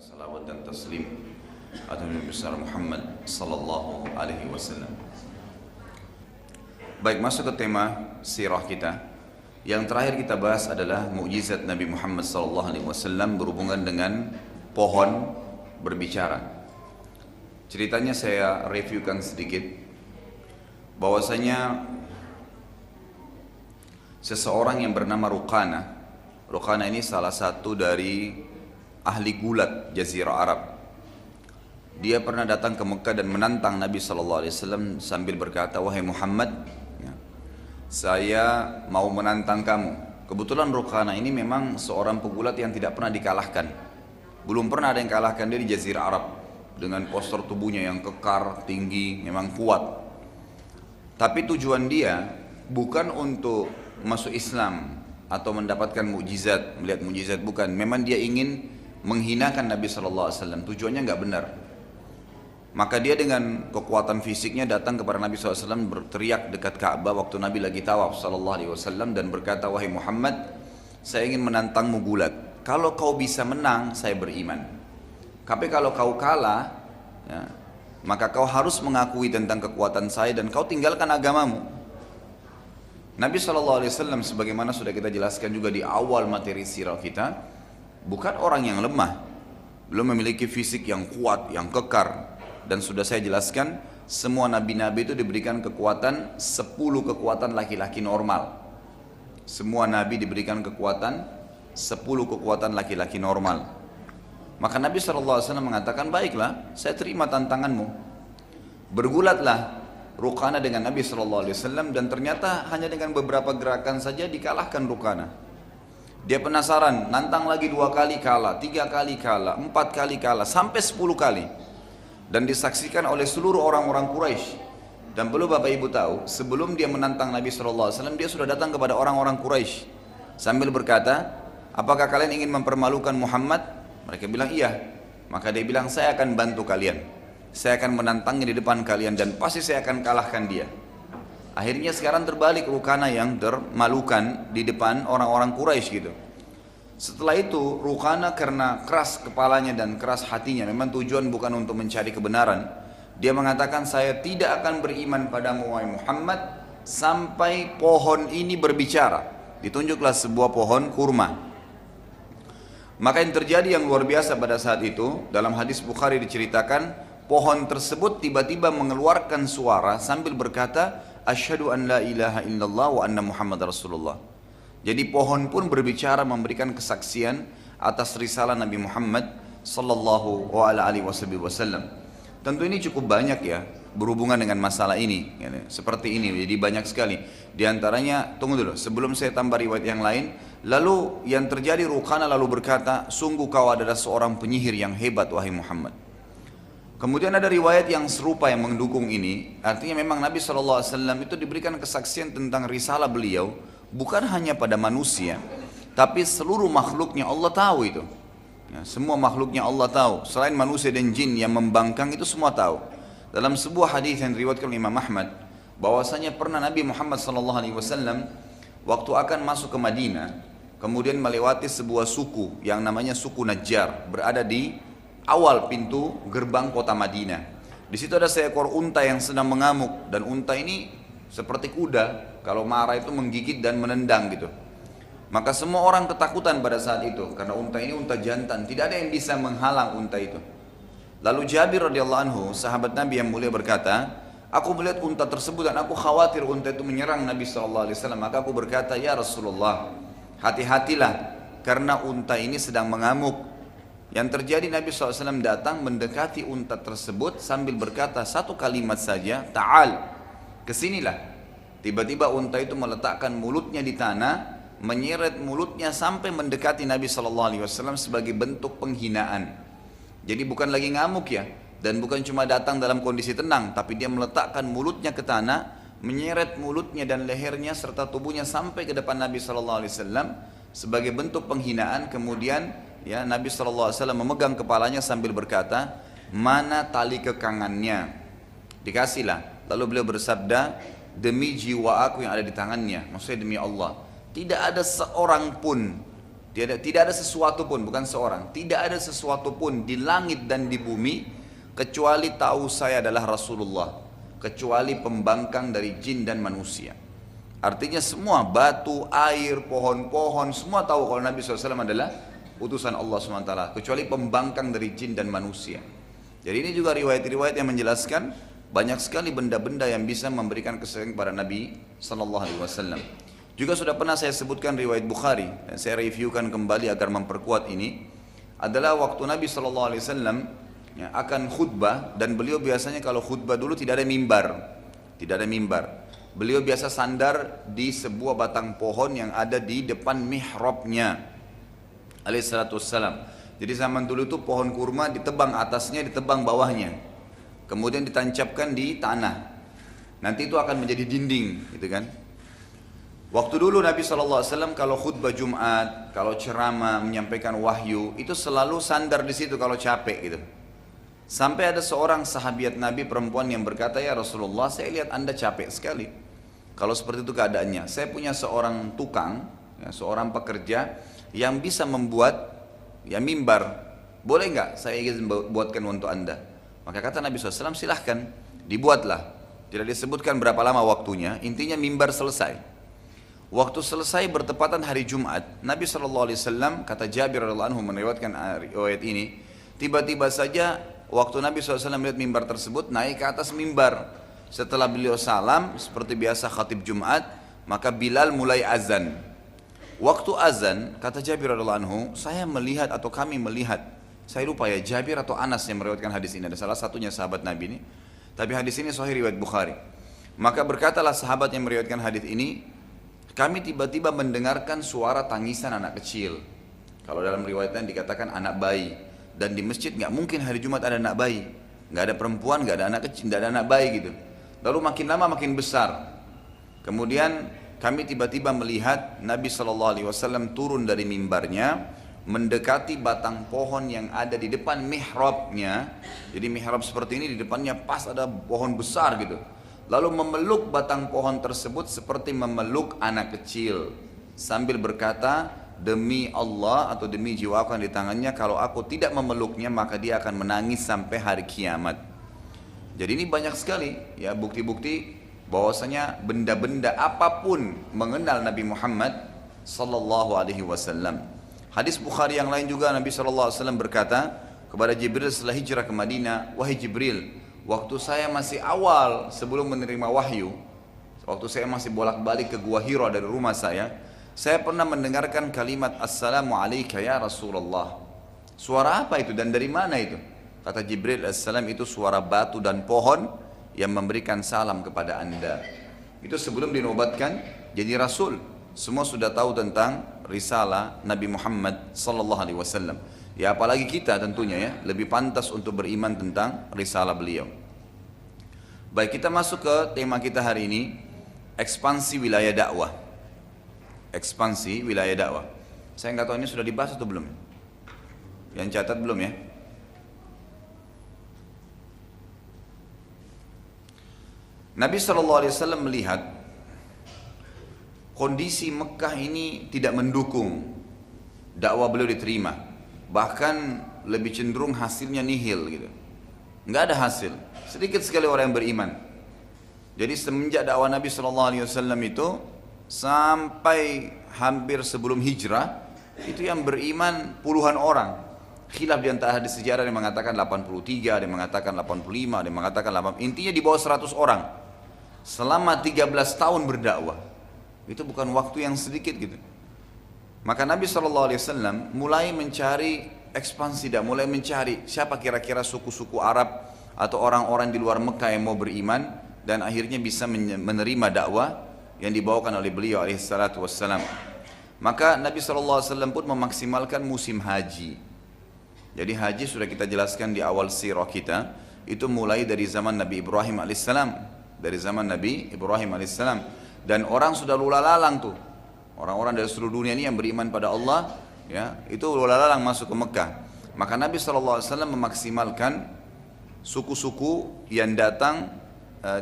Salawat dan taslim atas Nabi besar Muhammad sallallahu alaihi wasallam. Baik, masuk ke tema sirah kita. Yang terakhir kita bahas adalah mukjizat Nabi Muhammad sallallahu alaihi wasallam berhubungan dengan pohon berbicara. Ceritanya saya reviewkan sedikit, bahwasanya seseorang yang bernama Ruqana ini salah satu dari ahli gulat Jazirah Arab. Dia pernah datang ke Mekah dan menantang Nabi SAW sambil berkata, "Wahai Muhammad, saya mau menantang kamu." Kebetulan Ruqana ini memang seorang pegulat yang tidak pernah dikalahkan. Belum pernah ada yang kalahkan dia di Jazirah Arab. Dengan postur tubuhnya yang kekar, tinggi, memang kuat. Tapi tujuan dia bukan untuk masuk Islam atau mendapatkan mukjizat, melihat mukjizat, bukan. Memang dia ingin menghinakan Nabi SAW. Tujuannya nggak benar. Maka dia dengan kekuatan fisiknya datang kepada Nabi SAW, berteriak dekat Ka'bah waktu Nabi lagi tawaf SAW dan berkata, "Wahai Muhammad, saya ingin menantangmu gulat. Kalau kau bisa menang, saya beriman. Tapi kalau kau kalah, ya, maka kau harus mengakui tentang kekuatan saya dan kau tinggalkan agamamu." Nabi SAW sebagaimana sudah kita jelaskan juga di awal materi sirah kita, bukan orang yang lemah, belum memiliki fisik yang kuat, yang kekar. Dan sudah saya jelaskan, semua nabi-nabi itu diberikan kekuatan 10 kekuatan laki-laki normal. Semua nabi diberikan kekuatan 10 kekuatan laki-laki normal. Maka Nabi SAW mengatakan, "Baiklah, saya terima tantanganmu." Bergulatlah Ruqana dengan Nabi SAW dan ternyata hanya dengan beberapa gerakan saja dikalahkan Ruqana. Dia penasaran, nantang lagi 2 kali kalah, 3 kali kalah, 4 kali kalah, sampai 10 kali. Dan disaksikan oleh seluruh orang-orang Quraisy. Dan perlu Bapak Ibu tahu, sebelum dia menantang Nabi SAW, dia sudah datang kepada orang-orang Quraisy sambil berkata, "Apakah kalian ingin mempermalukan Muhammad?" Mereka bilang, "Iya." Maka dia bilang, "Saya akan bantu kalian. Saya akan menantangnya di depan kalian dan pasti saya akan kalahkan dia." Akhirnya sekarang terbalik, Ruqana yang termalukan di depan orang-orang Quraisy gitu. Setelah itu Ruqana karena keras kepalanya dan keras hatinya, memang tujuan bukan untuk mencari kebenaran. Dia mengatakan, "Saya tidak akan beriman padamu wahai Muhammad sampai pohon ini berbicara." Ditunjuklah sebuah pohon kurma. Maka yang terjadi yang luar biasa pada saat itu, dalam hadis Bukhari diceritakan, pohon tersebut tiba-tiba mengeluarkan suara sambil berkata, "Asyhadu an la ilaha illallah wa anna Muhammad Rasulullah." Jadi pohon pun berbicara, memberikan kesaksian atas risalah Nabi Muhammad sallallahu alaihi wasallam. Tentu ini cukup banyak ya berhubungan dengan masalah ini, seperti ini. Jadi banyak sekali. Di antaranya, tunggu dulu, sebelum saya tambah riwayat yang lain. Lalu yang terjadi, Ruqana lalu berkata, "Sungguh kau adalah seorang penyihir yang hebat wahai Muhammad." Kemudian ada riwayat yang serupa yang mendukung ini. Artinya memang Nabi SAW itu diberikan kesaksian tentang risalah beliau, bukan hanya pada manusia, tapi seluruh makhluknya Allah tahu itu. Ya, semua makhluknya Allah tahu. Selain manusia dan jin yang membangkang itu semua tahu. Dalam sebuah hadis yang diriwayatkan oleh Imam Ahmad, bahwasanya pernah Nabi Muhammad SAW waktu akan masuk ke Madinah, kemudian melewati sebuah suku yang namanya suku Najjar, berada di awal pintu gerbang kota Madinah. Di situ ada seekor unta yang sedang mengamuk, dan unta ini seperti kuda, kalau marah itu menggigit dan menendang gitu. Maka semua orang ketakutan pada saat itu karena unta ini unta jantan, tidak ada yang bisa menghalang unta itu. Lalu Jabir radhiyallahu anhu, sahabat Nabi yang mulia, berkata, "Aku melihat unta tersebut dan aku khawatir unta itu menyerang Nabi SAW. Maka aku berkata, 'Ya Rasulullah, hati-hatilah karena unta ini sedang mengamuk.' Yang terjadi, Nabi SAW datang mendekati unta tersebut sambil berkata satu kalimat saja, 'Ta'al, kesinilah.' Tiba-tiba unta itu meletakkan mulutnya di tanah, menyeret mulutnya sampai mendekati Nabi SAW sebagai bentuk penghinaan. Jadi bukan lagi ngamuk ya, dan bukan cuma datang dalam kondisi tenang, tapi dia meletakkan mulutnya ke tanah, menyeret mulutnya dan lehernya serta tubuhnya sampai ke depan Nabi SAW sebagai bentuk penghinaan. Kemudian ya, Nabi SAW memegang kepalanya sambil berkata, "Mana tali kekangannya?" Dikasihlah. Lalu beliau bersabda, "Demi jiwa aku yang ada di tangannya," maksudnya demi Allah, "tidak ada seorang pun Tidak ada sesuatu pun, bukan seorang, tidak ada sesuatu pun di langit dan di bumi kecuali tahu saya adalah Rasulullah, kecuali pembangkang dari jin dan manusia. Artinya semua batu, air, pohon-pohon semua tahu kalau Nabi SAW adalah utusan Allah SWT, kecuali pembangkang dari jin dan manusia. Jadi ini juga riwayat-riwayat yang menjelaskan banyak sekali benda-benda yang bisa memberikan kesaksian kepada Nabi SAW. Juga sudah pernah saya sebutkan riwayat Bukhari dan saya reviewkan kembali agar memperkuat ini, adalah waktu Nabi SAW ya, akan khutbah, dan beliau biasanya kalau khutbah dulu tidak ada mimbar. Beliau biasa sandar di sebuah batang pohon yang ada di depan mihrabnya alaihissalatu wassalam. Jadi zaman dulu itu pohon kurma ditebang atasnya, ditebang bawahnya, kemudian ditancapkan di tanah, nanti itu akan menjadi dinding gitu kan. Waktu dulu Nabi SAW kalau khutbah Jumat, kalau ceramah, menyampaikan wahyu, itu selalu sandar di situ kalau capek gitu. Sampai ada seorang sahabiat Nabi perempuan yang berkata, ya Rasulullah, saya lihat Anda capek sekali. Kalau seperti itu keadaannya, saya punya seorang tukang, ya, seorang pekerja yang bisa membuat ya mimbar. Boleh nggak saya ingin buatkan untuk Anda? Maka kata Nabi SAW, silahkan, dibuatlah. Tidak disebutkan berapa lama waktunya, intinya mimbar selesai. Waktu selesai bertepatan hari Jumat, Nabi SAW, kata Jabir radhiyallahu anhu meriwayatkan riwayat ini, tiba-tiba saja waktu Nabi SAW melihat mimbar tersebut, naik ke atas mimbar. Setelah beliau salam, seperti biasa khatib Jumat, maka Bilal mulai azan. Waktu azan, kata Jabir radhiyallahu anhu, saya melihat atau kami melihat, saya lupa ya Jabir atau Anas yang meriwayatkan hadis ini, ada salah satunya sahabat Nabi ini, tapi hadis ini sahih riwayat Bukhari. Maka berkatalah sahabat yang meriwayatkan hadis ini, kami tiba-tiba mendengarkan suara tangisan anak kecil. Kalau dalam riwayatnya dikatakan anak bayi. Dan di masjid nggak mungkin hari Jumat ada anak bayi. Nggak ada perempuan, nggak ada anak kecil, nggak ada anak bayi gitu. Lalu makin lama makin besar. Kemudian kami tiba-tiba melihat Nabi SAW turun dari mimbarnya, mendekati batang pohon yang ada di depan mihrabnya. Jadi mihrab seperti ini, di depannya pas ada pohon besar gitu. Lalu memeluk batang pohon tersebut seperti memeluk anak kecil, sambil berkata, demi Allah atau demi jiwaku yang di tangannya, kalau aku tidak memeluknya maka dia akan menangis sampai hari kiamat. Jadi ini banyak sekali ya bukti-bukti bahwasanya benda-benda apapun mengenal Nabi Muhammad sallallahu alaihi wasallam. Hadis Bukhari yang lain juga Nabi sallallahu alaihi wasallam berkata kepada Jibril setelah hijrah ke Madinah, wahai Jibril, waktu saya masih awal sebelum menerima wahyu, waktu saya masih bolak-balik ke Gua Hira dari rumah saya pernah mendengarkan kalimat Assalamu alayka ya Rasulullah. Suara apa itu dan dari mana itu? Kata Jibril Assalam, itu suara batu dan pohon yang memberikan salam kepada Anda. Itu sebelum dinobatkan jadi Rasul. Semua sudah tahu tentang risalah Nabi Muhammad sallallahu alaihi wasallam. Ya apalagi kita tentunya ya, lebih pantas untuk beriman tentang risalah beliau. Baik, kita masuk ke tema kita hari ini, ekspansi wilayah dakwah. Ekspansi wilayah dakwah. Saya nggak tahu ini sudah dibahas atau belum. Yang catat belum ya? Nabi SAW melihat kondisi Mekah ini tidak mendukung dakwah beliau diterima. Bahkan lebih cenderung hasilnya nihil gitu. Nggak ada hasil. Sedikit sekali orang yang beriman. Jadi semenjak dakwah Nabi SAW itu sampai hampir sebelum hijrah itu yang beriman puluhan orang. Khilaf di antara hadis sejarah, yang mengatakan 83, ada yang mengatakan 85, ada yang mengatakan 8. Intinya di bawah 100 orang. Selama 13 tahun berdakwah. Itu bukan waktu yang sedikit gitu. Maka Nabi SAW mulai mencari ekspansi dan mulai mencari siapa kira-kira suku-suku Arab atau orang-orang di luar Mekah yang mau beriman dan akhirnya bisa menerima dakwah yang dibawakan oleh beliau alaihissalatu wassalam. Maka Nabi SAW pun memaksimalkan musim haji. Jadi haji sudah kita jelaskan di awal sirah kita, itu mulai dari zaman Nabi Ibrahim alaihissalam, dari zaman Nabi Ibrahim alaihissalam, dan orang sudah lula-lalang tuh, orang-orang dari seluruh dunia ini yang beriman pada Allah, ya itu lula-lalang masuk ke Mekah. Maka Nabi SAW memaksimalkan suku-suku yang datang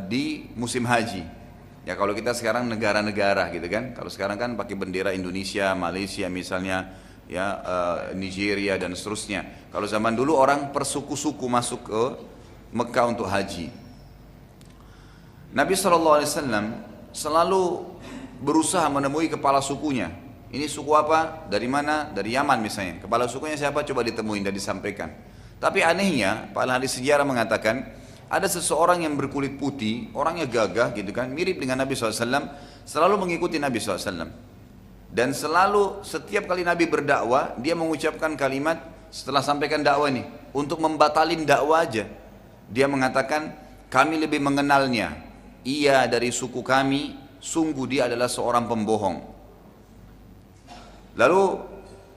di musim haji. Ya kalau kita sekarang negara-negara gitu kan, kalau sekarang kan pakai bendera Indonesia, Malaysia misalnya, ya Nigeria dan seterusnya. Kalau zaman dulu orang persuku-suku masuk ke Mekah untuk haji. Nabi SAW selalu berusaha menemui kepala sukunya. Ini suku apa? Dari mana? Dari Yaman misalnya. Kepala sukunya siapa? Coba ditemuin dan disampaikan. Tapi anehnya, para ahli sejarah mengatakan ada seseorang yang berkulit putih, orangnya gagah gitu kan, mirip dengan Nabi SAW, selalu mengikuti Nabi SAW. Dan selalu setiap kali Nabi berdakwah, dia mengucapkan kalimat setelah sampaikan dakwah ini, untuk membatalin dakwah aja. Dia mengatakan, kami lebih mengenalnya, ia dari suku kami, sungguh dia adalah seorang pembohong. Lalu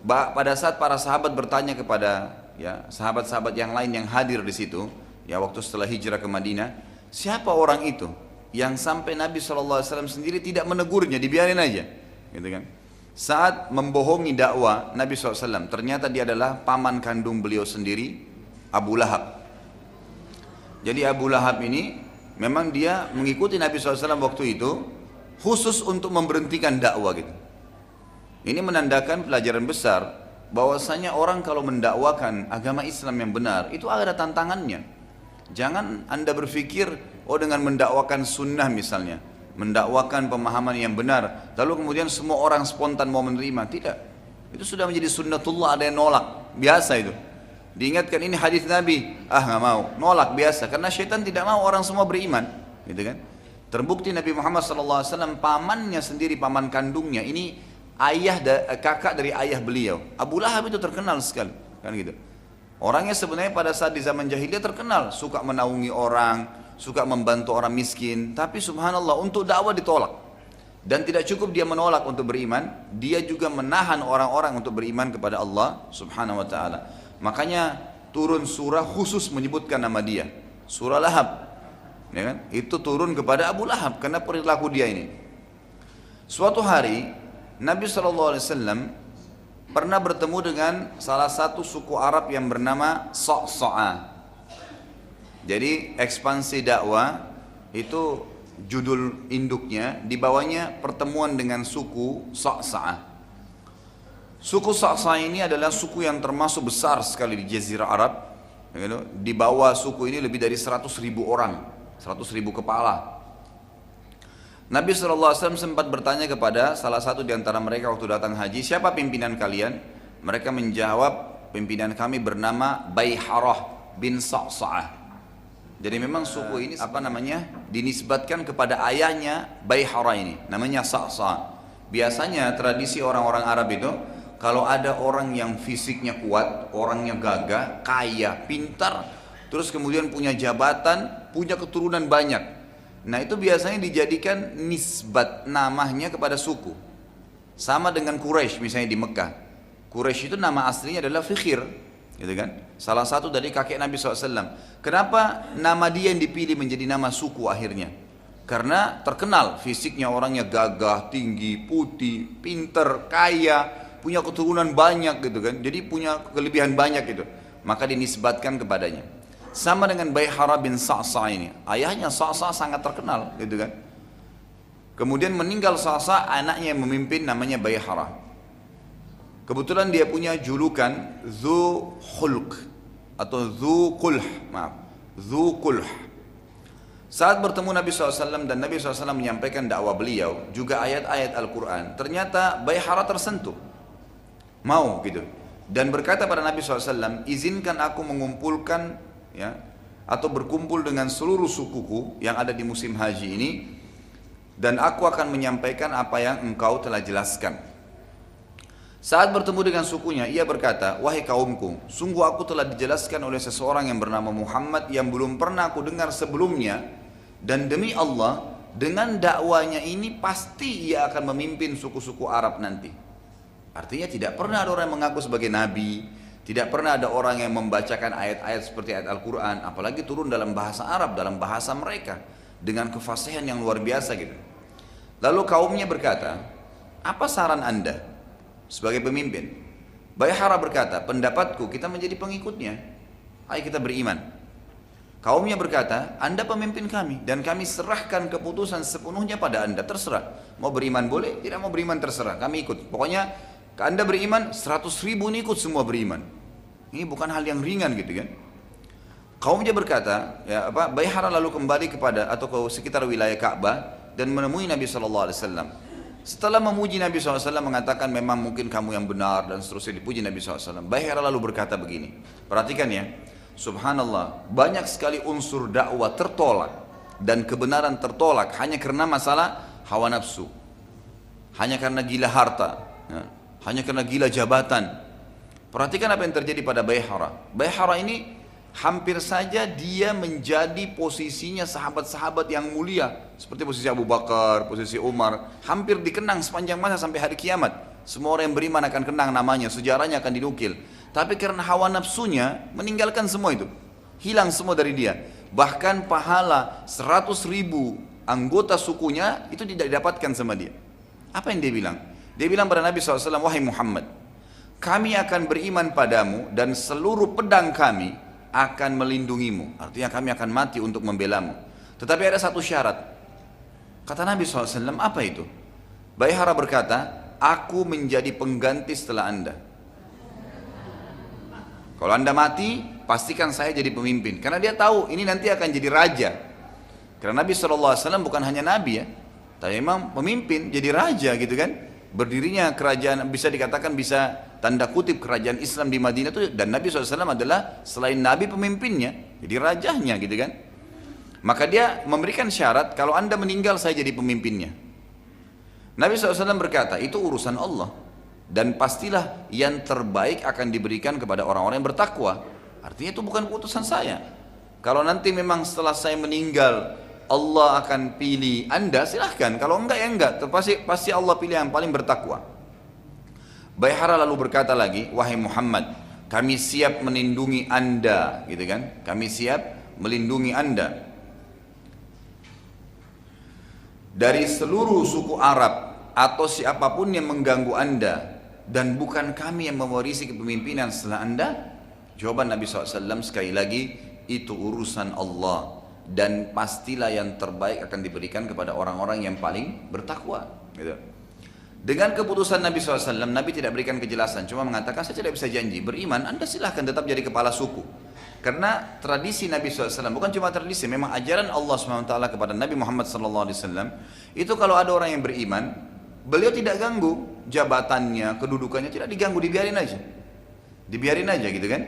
pada saat para sahabat bertanya kepada ya sahabat-sahabat yang lain yang hadir di situ, ya waktu setelah hijrah ke Madinah, siapa orang itu yang sampai Nabi SAW sendiri tidak menegurnya, dibiarin aja, gitu kan? Saat membohongi dakwah Nabi SAW, ternyata dia adalah paman kandung beliau sendiri, Abu Lahab. Jadi Abu Lahab ini memang dia mengikuti Nabi SAW waktu itu khusus untuk memberhentikan dakwah gitu. Ini menandakan pelajaran besar bahwasanya orang kalau mendakwakan agama Islam yang benar itu ada tantangannya. Jangan Anda berpikir, oh dengan mendakwakan sunnah misalnya, mendakwakan pemahaman yang benar, lalu kemudian semua orang spontan mau menerima. Tidak. Itu sudah menjadi sunnatullah, ada yang nolak. Biasa itu. Diingatkan ini hadis Nabi, nggak mau. Nolak biasa, karena syaitan tidak mau orang semua beriman. Gitu kan? Terbukti Nabi Muhammad SAW, pamannya sendiri, paman kandungnya, ini kakak dari ayah beliau. Abu Lahab itu terkenal sekali. Kan gitu. Orangnya sebenarnya pada saat di zaman jahiliyah terkenal, suka menaungi orang, suka membantu orang miskin, tapi subhanallah untuk dakwah ditolak. Dan tidak cukup dia menolak untuk beriman, dia juga menahan orang-orang untuk beriman kepada Allah subhanahu wa ta'ala. Makanya turun surah khusus menyebutkan nama dia, surah Lahab, ya kan? Itu turun kepada Abu Lahab karena perilaku dia ini. Suatu hari Nabi SAW pernah bertemu dengan salah satu suku Arab yang bernama Sa'sa'a. Jadi ekspansi dakwah itu judul induknya, di bawahnya pertemuan dengan suku Sa'sa'a. Suku Sa'sa'a ini adalah suku yang termasuk besar sekali di Jazirah Arab. Di bawah suku ini lebih dari 100.000 orang, 100.000 kepala. Nabi SAW sempat bertanya kepada salah satu di antara mereka waktu datang haji, siapa pimpinan kalian? Mereka menjawab, pimpinan kami bernama Bayharah bin Sa'sa'ah. Jadi memang suku ini dinisbatkan kepada ayahnya Bayharah ini, namanya Sa'sa'ah. Biasanya tradisi orang-orang Arab itu, kalau ada orang yang fisiknya kuat, orangnya gagah, kaya, pintar, terus kemudian punya jabatan, punya keturunan banyak. Nah itu biasanya dijadikan nisbat namanya kepada suku. Sama dengan Quraisy misalnya di Mekah. Quraisy itu nama aslinya adalah Fikhir, gitu kan? Salah satu dari kakek Nabi SAW. Kenapa nama dia yang dipilih menjadi nama suku akhirnya? Karena terkenal fisiknya, orangnya gagah, tinggi, putih, pinter, kaya, punya keturunan banyak gitu kan. Jadi punya kelebihan banyak gitu. Maka dinisbatkan kepadanya. Sama dengan Bayharah bin Sa'sa' ini, ayahnya Sa'sa' sangat terkenal gitu kan. Kemudian meninggal Sa'sa', anaknya yang memimpin namanya Bayharah. Kebetulan dia punya julukan Dzu Khulq atau Dzu Qulh, Dzu Qulh. Saat bertemu Nabi SAW dan Nabi SAW menyampaikan dakwah beliau, juga ayat-ayat Al-Quran, ternyata Bayharah tersentuh, mau gitu, dan berkata pada Nabi SAW, izinkan aku mengumpulkan ya, atau berkumpul dengan seluruh sukuku yang ada di musim haji ini, dan aku akan menyampaikan apa yang engkau telah jelaskan. Saat bertemu dengan sukunya, ia berkata, wahai kaumku, sungguh aku telah dijelaskan oleh seseorang yang bernama Muhammad yang belum pernah aku dengar sebelumnya, dan demi Allah, dengan dakwanya ini pasti ia akan memimpin suku-suku Arab nanti. Artinya tidak pernah ada orang yang mengaku sebagai nabi, tidak pernah ada orang yang membacakan ayat-ayat seperti ayat Al-Quran, apalagi turun dalam bahasa Arab, dalam bahasa mereka, dengan kefasihan yang luar biasa gitu. Lalu kaumnya berkata, apa saran anda sebagai pemimpin? Bayharah berkata, pendapatku kita menjadi pengikutnya, ayo kita beriman. Kaumnya berkata, anda pemimpin kami, dan kami serahkan keputusan sepenuhnya pada anda, terserah. Mau beriman boleh, tidak mau beriman terserah, kami ikut. Pokoknya Anda beriman, 100.000 ini ikut semua beriman. Ini bukan hal yang ringan gitu kan. Kaumnya berkata, ya apa? Baihara lalu kembali kepada atau ke sekitar wilayah Ka'bah dan menemui Nabi SAW. Setelah memuji Nabi SAW mengatakan memang mungkin kamu yang benar dan seterusnya, dipuji Nabi SAW. Baihara lalu berkata begini, perhatikan ya, subhanallah, banyak sekali unsur dakwah tertolak dan kebenaran tertolak hanya karena masalah hawa nafsu, hanya karena gila harta, ya, hanya karena gila jabatan. Perhatikan apa yang terjadi pada Baihara. Baihara ini hampir saja dia menjadi posisinya sahabat-sahabat yang mulia, seperti posisi Abu Bakar, posisi Umar, hampir dikenang sepanjang masa sampai hari kiamat. Semua orang yang beriman akan kenang namanya, sejarahnya akan dinukil. Tapi karena hawa nafsunya meninggalkan semua itu, hilang semua dari dia. Bahkan pahala 100.000 anggota sukunya itu tidak didapatkan sama dia. Apa yang dia bilang? Dia bilang pada Nabi SAW, wahai Muhammad, kami akan beriman padamu dan seluruh pedang kami akan melindungimu. Artinya kami akan mati untuk membelamu. Tetapi ada satu syarat. Kata Nabi SAW, apa itu? Baihara berkata, aku menjadi pengganti setelah anda. Kalau anda mati, pastikan saya jadi pemimpin. Karena dia tahu ini nanti akan jadi raja. Karena Nabi SAW bukan hanya Nabi ya, tapi memang pemimpin, jadi raja gitu kan. Berdirinya kerajaan, bisa dikatakan bisa tanda kutip kerajaan Islam di Madinah itu, dan Nabi SAW adalah selain Nabi pemimpinnya, jadi rajanya gitu kan. Maka dia memberikan syarat, kalau anda meninggal saya jadi pemimpinnya. Nabi SAW berkata, itu urusan Allah, dan pastilah yang terbaik akan diberikan kepada orang-orang yang bertakwa. Artinya itu bukan keputusan saya. Kalau nanti memang setelah saya meninggal Allah akan pilih anda, silahkan. Kalau enggak ya enggak, pasti Allah pilih yang paling bertakwa. Baihara lalu berkata lagi, wahai Muhammad, kami siap melindungi anda, gitu kan? Kami siap melindungi anda dari seluruh suku Arab atau siapapun yang mengganggu anda, dan bukan kami yang mewarisi kepemimpinan setelah anda. Jawaban Nabi SAW sekali lagi, itu urusan Allah, dan pastilah yang terbaik akan diberikan kepada orang-orang yang paling bertakwa gitu. Dengan keputusan Nabi SAW, Nabi tidak berikan kejelasan, cuma mengatakan saya tidak bisa janji, beriman anda silahkan tetap jadi kepala suku. Karena tradisi Nabi SAW, bukan cuma tradisi, memang ajaran Allah SWT kepada Nabi Muhammad SAW, itu kalau ada orang yang beriman, beliau tidak ganggu jabatannya, kedudukannya, tidak diganggu, dibiarin aja gitu kan.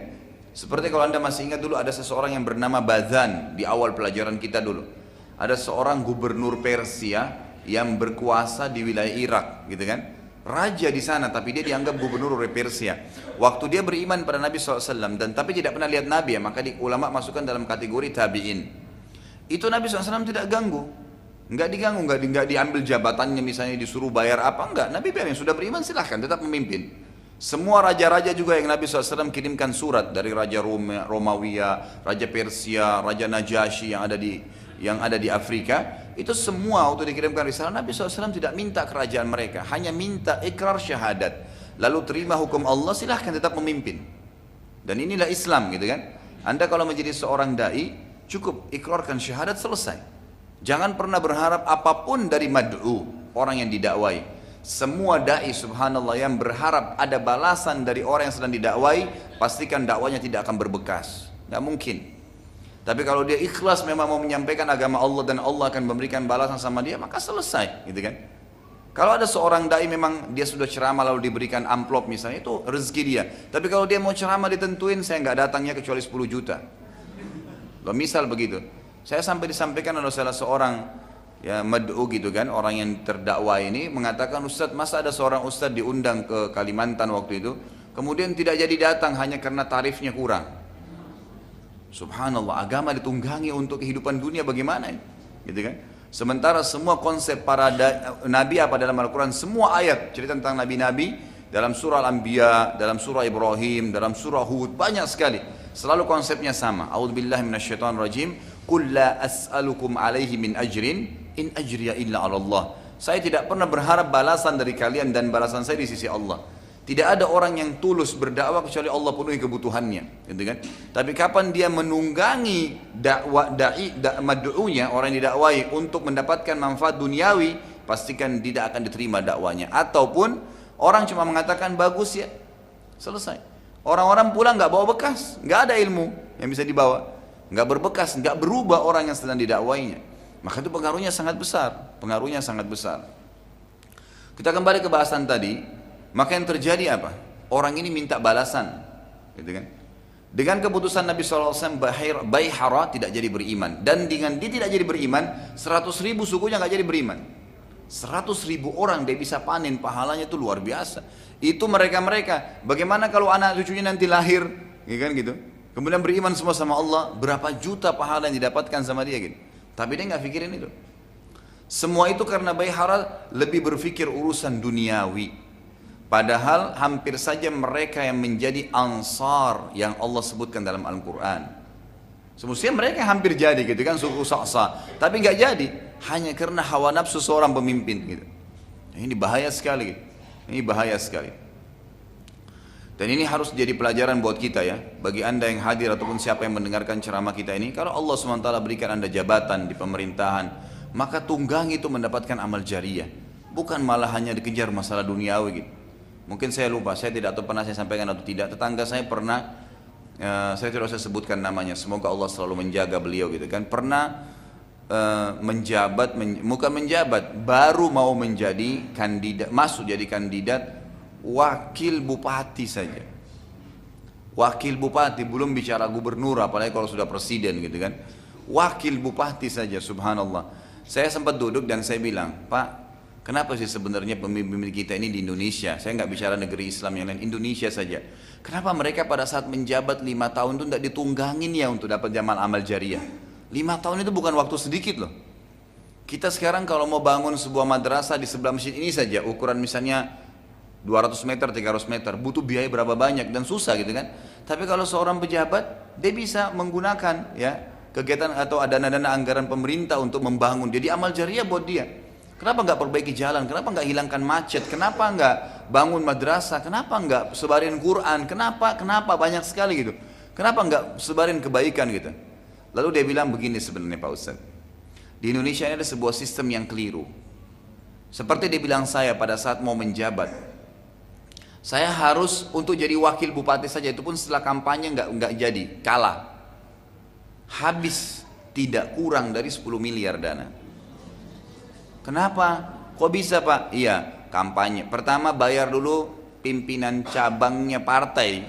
Seperti kalau anda masih ingat dulu ada seseorang yang bernama Bazan di awal pelajaran kita dulu. Ada seorang gubernur Persia yang berkuasa di wilayah Irak, gitu kan? Raja di sana, tapi dia dianggap gubernur oleh Persia. Waktu dia beriman pada Nabi SAW dan tapi tidak pernah lihat Nabi ya, maka ulama masukkan dalam kategori tabi'in. Itu Nabi SAW tidak ganggu, nggak diganggu, nggak diambil jabatannya, misalnya disuruh bayar apa, enggak. Nabi bilang sudah beriman silahkan tetap memimpin. Semua raja-raja juga yang Nabi SAW kirimkan surat, dari Raja Romawiya, Raja Persia, Raja Najasyi yang ada di Afrika, itu semua waktu dikirimkan risalah, Nabi SAW tidak minta kerajaan mereka, hanya minta ikrar syahadat, lalu terima hukum Allah, silahkan tetap memimpin. Dan inilah Islam gitu kan. Anda kalau menjadi seorang da'i, cukup ikrarkan syahadat, selesai. Jangan pernah berharap apapun dari mad'u, orang yang didakwai. Semua da'i subhanallah yang berharap ada balasan dari orang yang sedang didakwai, pastikan dakwanya tidak akan berbekas, nggak mungkin. Tapi kalau dia ikhlas memang mau menyampaikan agama Allah dan Allah akan memberikan balasan sama dia, maka selesai gitu kan. Kalau ada seorang da'i memang dia sudah ceramah lalu diberikan amplop misalnya, itu rezeki dia. Tapi kalau dia mau ceramah ditentuin, saya nggak datangnya kecuali 10 juta. Loh, misal begitu. Saya sampai disampaikan oleh salah seorang ya mad'u gitu kan, orang yang terdakwa ini mengatakan, Ustadz, masa ada seorang Ustadz diundang ke Kalimantan waktu itu, kemudian tidak jadi datang hanya karena tarifnya kurang. Subhanallah, agama ditunggangi untuk kehidupan dunia bagaimana ini? Gitu kan? Sementara semua konsep para nabi apa dalam Al-Quran, semua ayat cerita tentang nabi-nabi, dalam surah Al-Anbiya, dalam surah Ibrahim, dalam surah Hud, banyak sekali. Selalu konsepnya sama. A'udzubillahi minasyaitonirrajim. Qul la as'alukum alaihi min ajrin in ajriya illa 'ala Allah. Saya tidak pernah berharap balasan dari kalian dan balasan saya di sisi Allah. Tidak ada orang yang tulus berdakwah kecuali Allah penuhi kebutuhannya, gitu kan? Tapi kapan dia menunggangi dakwah mad'unya, orang yang didakwai untuk mendapatkan manfaat duniawi, pastikan tidak akan diterima dakwanya. Ataupun Orang cuma mengatakan bagus ya, selesai. Orang-orang pulang nggak bawa bekas, nggak ada ilmu yang bisa dibawa, nggak berbekas, nggak berubah orang yang sedang didakwainya. Maka itu pengaruhnya sangat besar, pengaruhnya sangat besar. Kita kembali ke bahasan tadi, maka yang terjadi apa? Orang ini minta balasan, gitu kan? Dengan keputusan Nabi SAW, Baihara tidak jadi beriman. Dan dengan dia tidak jadi beriman, 100.000 sukunya nggak jadi beriman. 100.000 orang dia bisa panen, pahalanya itu luar biasa. Itu mereka-mereka. Bagaimana kalau anak cucunya nanti lahir, ya kan gitu. Kemudian beriman semua sama Allah, berapa juta pahala yang didapatkan sama dia gitu. Tapi dia nggak pikirin itu. Semua itu karena Baihara lebih berpikir urusan duniawi. Padahal hampir saja mereka yang menjadi ansar yang Allah sebutkan dalam Al-Quran. Semestinya mereka hampir jadi gitu kan, suku Sa'sa. Tapi nggak jadi, hanya karena hawa nafsu seorang pemimpin gitu. Ini bahaya sekali gitu. Ini bahaya sekali. Dan ini harus jadi pelajaran buat kita ya. Bagi anda yang hadir ataupun siapa yang mendengarkan ceramah kita ini. Kalau Allah SWT berikan anda jabatan di pemerintahan, maka tunggangi itu mendapatkan amal jariah. Bukan malah hanya dikejar masalah duniawi gitu. Mungkin saya lupa, saya tidak tahu pernah saya sampaikan atau tidak. Tetangga saya pernah, saya tidak usah sebutkan namanya, semoga Allah selalu menjaga beliau gitu kan. Pernah menjabat, bukan menjabat, baru mau menjadi kandidat, masuk jadi kandidat wakil bupati saja. Wakil bupati, belum bicara gubernur, apalagi kalau sudah presiden gitu kan. Wakil bupati saja, subhanallah. Saya sempat duduk dan saya bilang, Pak, kenapa sih sebenarnya pemimpin kita ini di Indonesia, saya nggak bicara negeri Islam yang lain, Indonesia saja. Kenapa mereka pada saat menjabat 5 tahun itu tidak ditunggangin ya untuk dapat jamal amal jariah? 5 tahun itu bukan waktu sedikit loh. Kita sekarang kalau mau bangun sebuah madrasah di sebelah masjid ini saja, ukuran misalnya 200 meter, 300 meter, butuh biaya berapa banyak dan susah gitu kan. Tapi kalau seorang pejabat, dia bisa menggunakan ya kegiatan atau dana-dana anggaran pemerintah untuk membangun. Jadi amal jariah buat dia. Kenapa nggak perbaiki jalan? Kenapa nggak hilangkan macet? Kenapa nggak bangun madrasah? Kenapa nggak sebarin Quran? Kenapa banyak sekali gitu? Kenapa nggak sebarin kebaikan gitu? Lalu dia bilang begini sebenarnya Pak Ustaz. Di Indonesia ini ada sebuah sistem yang keliru. Seperti dia bilang saya pada saat mau menjabat, saya harus untuk jadi wakil bupati saja, itu pun setelah kampanye nggak jadi, kalah. Habis tidak kurang dari 10 miliar dana. Kenapa? Kok bisa Pak? Iya, kampanye. Pertama bayar dulu pimpinan cabangnya partai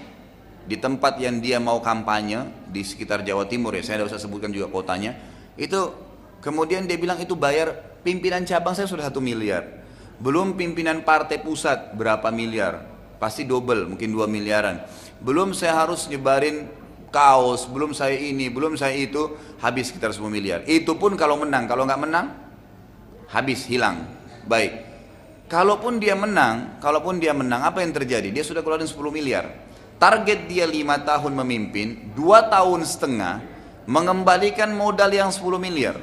di tempat yang dia mau kampanye di sekitar Jawa Timur ya, saya tidak usah sebutkan juga kotanya. Itu kemudian dia bilang itu bayar pimpinan cabang saya sudah 1 miliar. Belum pimpinan partai pusat berapa miliar? Pasti double, mungkin 2 miliaran. Belum saya harus nyebarin kaos, belum saya ini, belum saya itu, habis sekitar 10 miliar. Itu pun kalau menang, kalau nggak menang habis, hilang. Baik. Kalaupun dia menang, apa yang terjadi? Dia sudah keluarin 10 miliar. Target dia 5 tahun memimpin, 2 tahun setengah mengembalikan modal yang 10 miliar.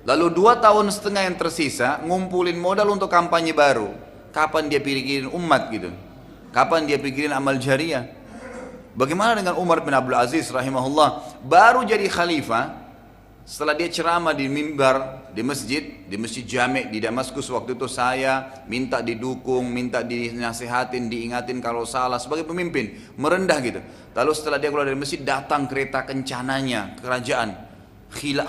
Lalu 2 tahun setengah yang tersisa ngumpulin modal untuk kampanye baru. Kapan dia pikirin umat gitu? Kapan dia pikirin amal jariah? Bagaimana dengan Umar bin Abdul Aziz rahimahullah? Baru jadi khalifah, setelah dia ceramah di mimbar di masjid Jami' di Damaskus waktu itu, saya minta didukung, minta dinasihatin, diingatin kalau salah sebagai pemimpin, merendah gitu. Lalu setelah dia keluar dari masjid, datang kereta kencananya kerajaan,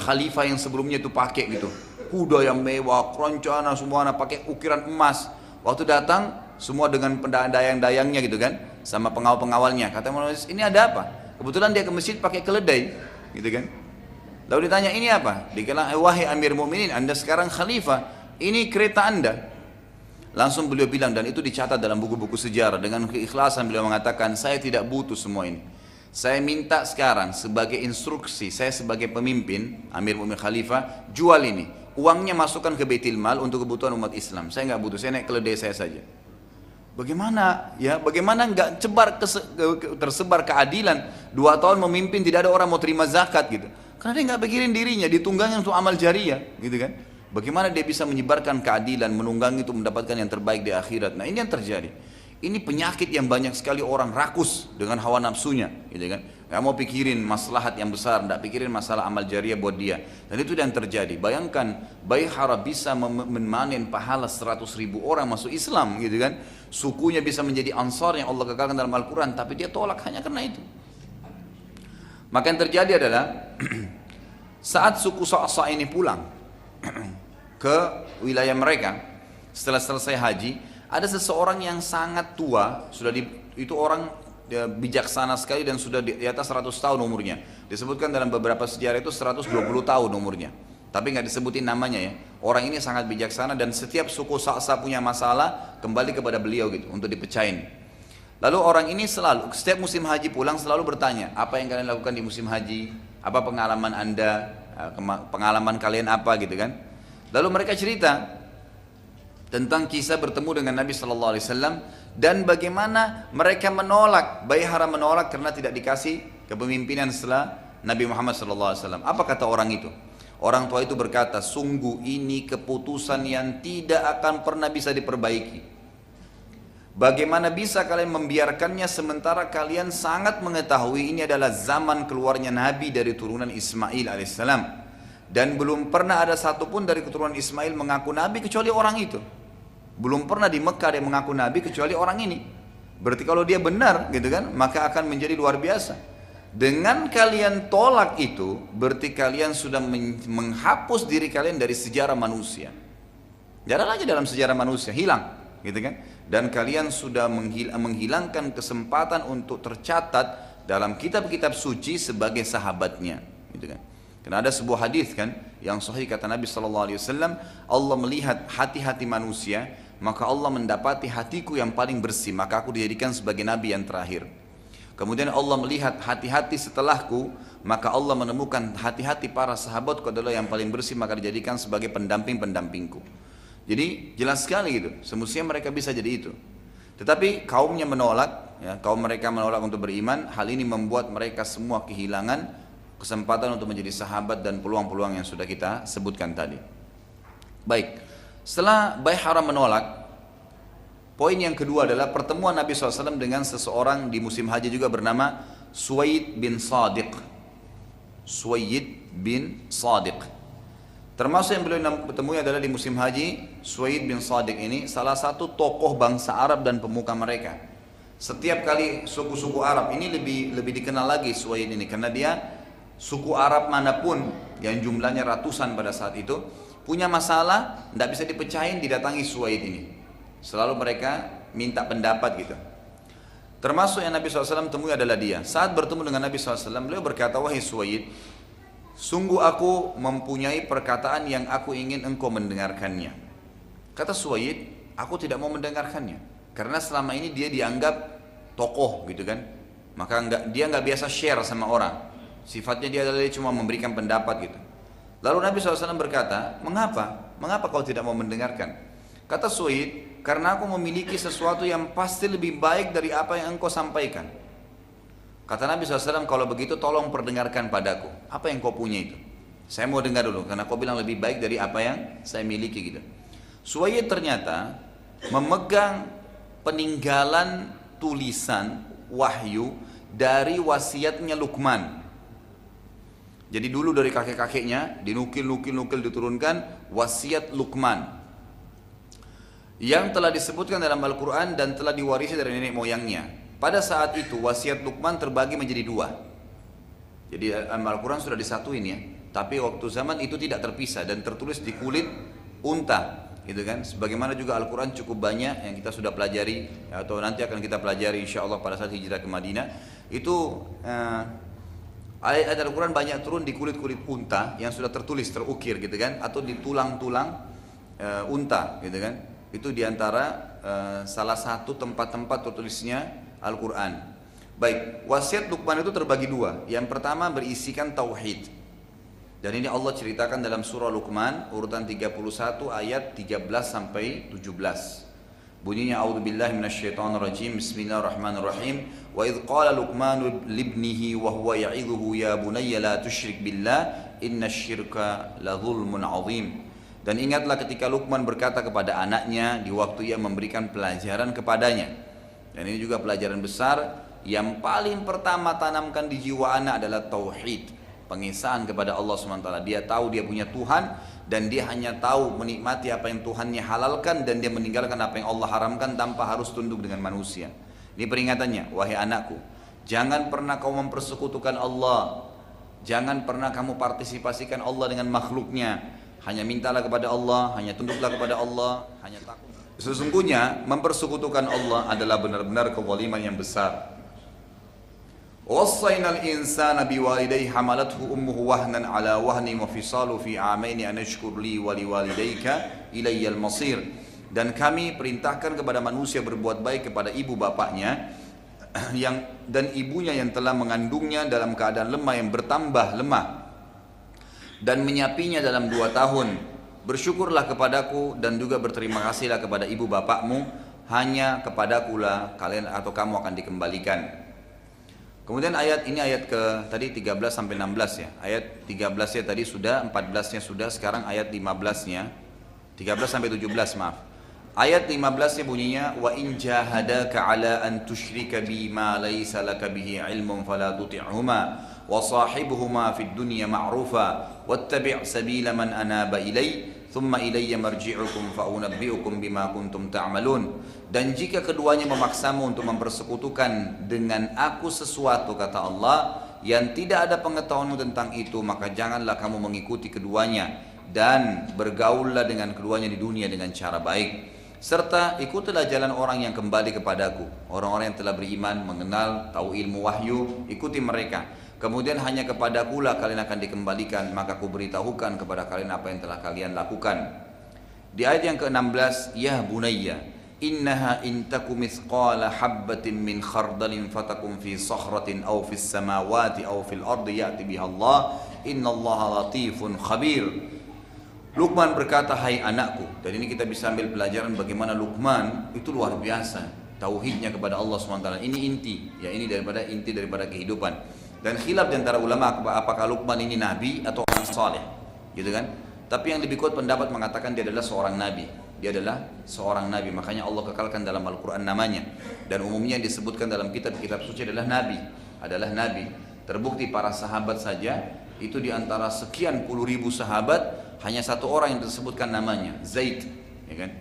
khalifah yang sebelumnya itu pakai gitu, kuda yang mewah, keroncana semua pakai ukiran emas. Waktu datang semua dengan dayang-dayangnya gitu kan, sama pengawal-pengawalnya. Kata Muhammad, ini ada apa? Kebetulan dia ke masjid pakai keledai gitu kan. Lalu ditanya, ini apa? Dikatakan, wahai Amir Mu'minin, Anda sekarang khalifah, ini kereta Anda. Langsung beliau bilang, dan itu dicatat dalam buku-buku sejarah, dengan keikhlasan beliau mengatakan, saya tidak butuh semua ini. Saya minta sekarang sebagai instruksi, saya sebagai pemimpin, Amir Mu'min Khalifah, jual ini. Uangnya masukkan ke Baitul Mal untuk kebutuhan umat Islam. Saya nggak butuh, saya naik keledai saya saja. Bagaimana ya? Bagaimana nggak tersebar keadilan? 2 tahun memimpin tidak ada orang mau terima zakat gitu. Karena dia nggak pikirin dirinya, ditunggangin untuk amal jariah, gitu kan? Bagaimana dia bisa menyebarkan keadilan, menunggangi itu mendapatkan yang terbaik di akhirat? Nah ini yang terjadi. Ini penyakit yang banyak sekali orang rakus dengan hawa nafsunya, gitu kan? Gak mau pikirin maslahat yang besar, gak pikirin masalah amal jariah buat dia. Dan itu yang terjadi. Bayangkan Baihara bisa memanen pahala 100.000 orang masuk Islam, gitu kan? Sukunya bisa menjadi Ansar yang Allah kekalkan dalam Al-Quran, tapi dia tolak hanya karena itu. Maka yang terjadi adalah saat suku Sa'sa ini pulang ke wilayah mereka setelah selesai haji, ada seseorang yang sangat tua, itu orang bijaksana sekali dan sudah di atas 100 tahun umurnya. Disebutkan dalam beberapa sejarah itu 120 tahun umurnya. Tapi nggak disebutin namanya ya. Orang ini sangat bijaksana dan setiap suku Sa'sa punya masalah kembali kepada beliau gitu untuk dipecahin. Lalu orang ini setiap musim haji pulang selalu bertanya, apa yang kalian lakukan di musim haji? Apa pengalaman anda? Pengalaman kalian apa gitu kan? Lalu mereka cerita tentang kisah bertemu dengan Nabi Sallallahu Alaihi Wasallam dan bagaimana mereka menolak, Baihara menolak karena tidak dikasih kepemimpinan setelah Nabi Muhammad Sallallahu Alaihi Wasallam. Apa kata orang itu? Orang tua itu berkata, sungguh ini keputusan yang tidak akan pernah bisa diperbaiki. Bagaimana bisa kalian membiarkannya sementara kalian sangat mengetahui ini adalah zaman keluarnya Nabi dari turunan Ismail alaihissalam. Dan belum pernah ada satupun dari keturunan Ismail mengaku Nabi kecuali orang itu. Belum pernah di Mekah dia mengaku Nabi kecuali orang ini. Berarti kalau dia benar gitu kan, maka akan menjadi luar biasa. Dengan kalian tolak itu, berarti kalian sudah menghapus diri kalian dari sejarah manusia. Tidak ada lagi dalam sejarah manusia, hilang gitu kan. Dan kalian sudah menghilangkan kesempatan untuk tercatat dalam kitab-kitab suci sebagai sahabatnya gitu kan. Karena ada sebuah hadis kan yang sahih kata Nabi SAW, Allah melihat hati-hati manusia, maka Allah mendapati hatiku yang paling bersih, maka aku dijadikan sebagai Nabi yang terakhir. Kemudian Allah melihat hati-hati setelahku, maka Allah menemukan hati-hati para sahabatku adalah yang paling bersih, maka dijadikan sebagai pendamping-pendampingku. Jadi jelas sekali gitu, semestinya mereka bisa jadi itu. Tetapi kaumnya menolak, ya, kaum mereka menolak untuk beriman. Hal ini membuat mereka semua kehilangan kesempatan untuk menjadi sahabat dan peluang-peluang yang sudah kita sebutkan tadi. Baik, setelah Baihara menolak, poin yang kedua adalah pertemuan Nabi SAW dengan seseorang di musim haji juga bernama Suwaid bin Sadiq. Suwaid bin Sadiq. Termasuk yang beliau bertemu adalah di musim haji. Suwaid bin Sadiq ini salah satu tokoh bangsa Arab dan pemuka mereka. Setiap kali suku-suku Arab ini lebih dikenal lagi Suwaid ini, karena dia suku Arab manapun yang jumlahnya ratusan pada saat itu punya masalah, tidak bisa dipecahin, didatangi Suwaid ini. Selalu mereka minta pendapat gitu. Termasuk yang Nabi SAW temui adalah dia. Saat bertemu dengan Nabi SAW, beliau berkata, wahai Suwaid, sungguh aku mempunyai perkataan yang aku ingin engkau mendengarkannya. Kata Suwaid, aku tidak mau mendengarkannya, karena selama ini dia dianggap tokoh gitu kan. Maka dia nggak biasa share sama orang. Sifatnya dia adalah cuma memberikan pendapat gitu. Lalu Nabi SAW berkata, mengapa? Mengapa kau tidak mau mendengarkan? Kata Suwaid, karena aku memiliki sesuatu yang pasti lebih baik dari apa yang engkau sampaikan. Kata Nabi SAW, kalau begitu tolong perdengarkan padaku. Apa yang kau punya itu? Saya mau dengar dulu, karena kau bilang lebih baik dari apa yang saya miliki gitu. Suwaid ternyata memegang peninggalan tulisan wahyu dari wasiatnya Luqman. Jadi dulu dari kakek-kakeknya dinukil diturunkan wasiat Luqman yang telah disebutkan dalam Al-Quran dan telah diwarisi dari nenek moyangnya. Pada saat itu wasiat Luqman terbagi menjadi dua. Jadi Al-Quran sudah disatuin ya, tapi waktu zaman itu tidak terpisah dan tertulis di kulit unta gitu kan. Sebagaimana juga Al-Quran cukup banyak yang kita sudah pelajari atau nanti akan kita pelajari insya Allah pada saat hijrah ke Madinah. Itu ayat Al-Quran banyak turun di kulit-kulit unta yang sudah tertulis, terukir gitu kan, atau di tulang-tulang unta gitu kan. Itu diantara salah satu tempat-tempat tertulisnya Al-Quran. Baik, wasiat Luqman itu terbagi dua. Yang pertama berisikan tauhid. Dan ini Allah ceritakan dalam surah Luqman urutan 31 ayat 13 sampai 17. Bunyinya a'udzubillahi minasyaitonirrajim. Bismillahirrahmanirrahim. Wa idz qala Luqman libnihi wa huwa ya'idhuhu ya bunayya la tusyrik billah innasyirka la dzulmun 'adzim. Dan ingatlah ketika Luqman berkata kepada anaknya di waktu ia memberikan pelajaran kepadanya, Dan ini juga pelajaran besar. Yang paling pertama tanamkan di jiwa anak adalah tauhid, pengesahan kepada Allah SWT. Dia tahu dia punya Tuhan, dan dia hanya tahu menikmati apa yang Tuhannya halalkan, dan dia meninggalkan apa yang Allah haramkan tanpa harus tunduk dengan manusia. Ini peringatannya, wahai anakku, jangan pernah kau mempersekutukan Allah, jangan pernah kamu partisipasikan Allah dengan makhluknya. Hanya mintalah kepada Allah, hanya tunduklah kepada Allah, hanya takut. Sesungguhnya mempersekutukan Allah adalah benar-benar kezaliman yang besar. وَوَصَّيْنَا الْإِنسَانَ بِوَالِدَيْهِ حَمَلَتْهُ أُمُّهُ وَهْنًا عَلَى وَهْنٍ وَفِصَالُهُ فِي عَامَيْنِ أَنِ اشْكُرْ لِي وَلِوَالِدَيْكَ إِلَيَّ الْمَصِيرُ. Dan kami perintahkan kepada manusia berbuat baik kepada ibu bapaknya dan ibunya yang telah mengandungnya dalam keadaan lemah yang bertambah lemah dan menyapinya dalam 2 tahun. Bersyukurlah kepadaku dan juga berterima kasihlah kepada ibu bapakmu, hanya kepadakulah kalian atau kamu akan dikembalikan. Kemudian ayat ini ayat ke tadi 13 sampai 16 ya. Ayat 13-nya tadi sudah, 14-nya sudah, sekarang ayat 15-nya. 13 sampai 17, maaf. Ayat 15-nya bunyinya wa in jahadaka ala an tusyrika bi ma laysa laka bihi ilmun fala tuti'huma wa sahibuhuma fid dunya ma'rufa wattabi' sabila man anaba ilai thumma ilayya marji'ukum fa unabbi'ukum bima kuntum ta'malun. Dan jika keduanya memaksamu untuk mempersekutukan dengan aku sesuatu, kata Allah, yang tidak ada pengetahuanmu tentang itu, maka janganlah kamu mengikuti keduanya, dan bergaullah dengan keduanya di dunia dengan cara baik. Serta ikutilah jalan orang yang kembali kepadaku, orang-orang yang telah beriman, mengenal, tahu ilmu wahyu, ikuti mereka. Kemudian hanya kepadakulah kalian akan dikembalikan, maka ku beritahukan kepada kalian apa yang telah kalian lakukan. Di ayat yang ke-16, ya bunayya innaha in taku mithqala habbatin min khardalin fatakum fi sakhratin aw fis samawati aw fil ardi ya'ti biha Allah innallaha latifun khabir. Luqman berkata, hai anakku, dan ini kita bisa ambil pelajaran bagaimana Luqman itu luar biasa tauhidnya kepada Allah SWT. Ini inti, ya ini inti daripada kehidupan. Dan khilaf di antara ulama apakah Luqman ini nabi atau orang saleh, gitu kan? Tapi yang lebih kuat pendapat mengatakan dia adalah seorang nabi. Dia adalah seorang nabi, makanya Allah kekalkan dalam Al-Quran namanya. Dan umumnya yang disebutkan dalam kitab-kitab suci adalah nabi. Terbukti para sahabat saja, itu di antara sekian puluh ribu sahabat, hanya 1 orang yang disebutkan namanya, Zaid, ya kan?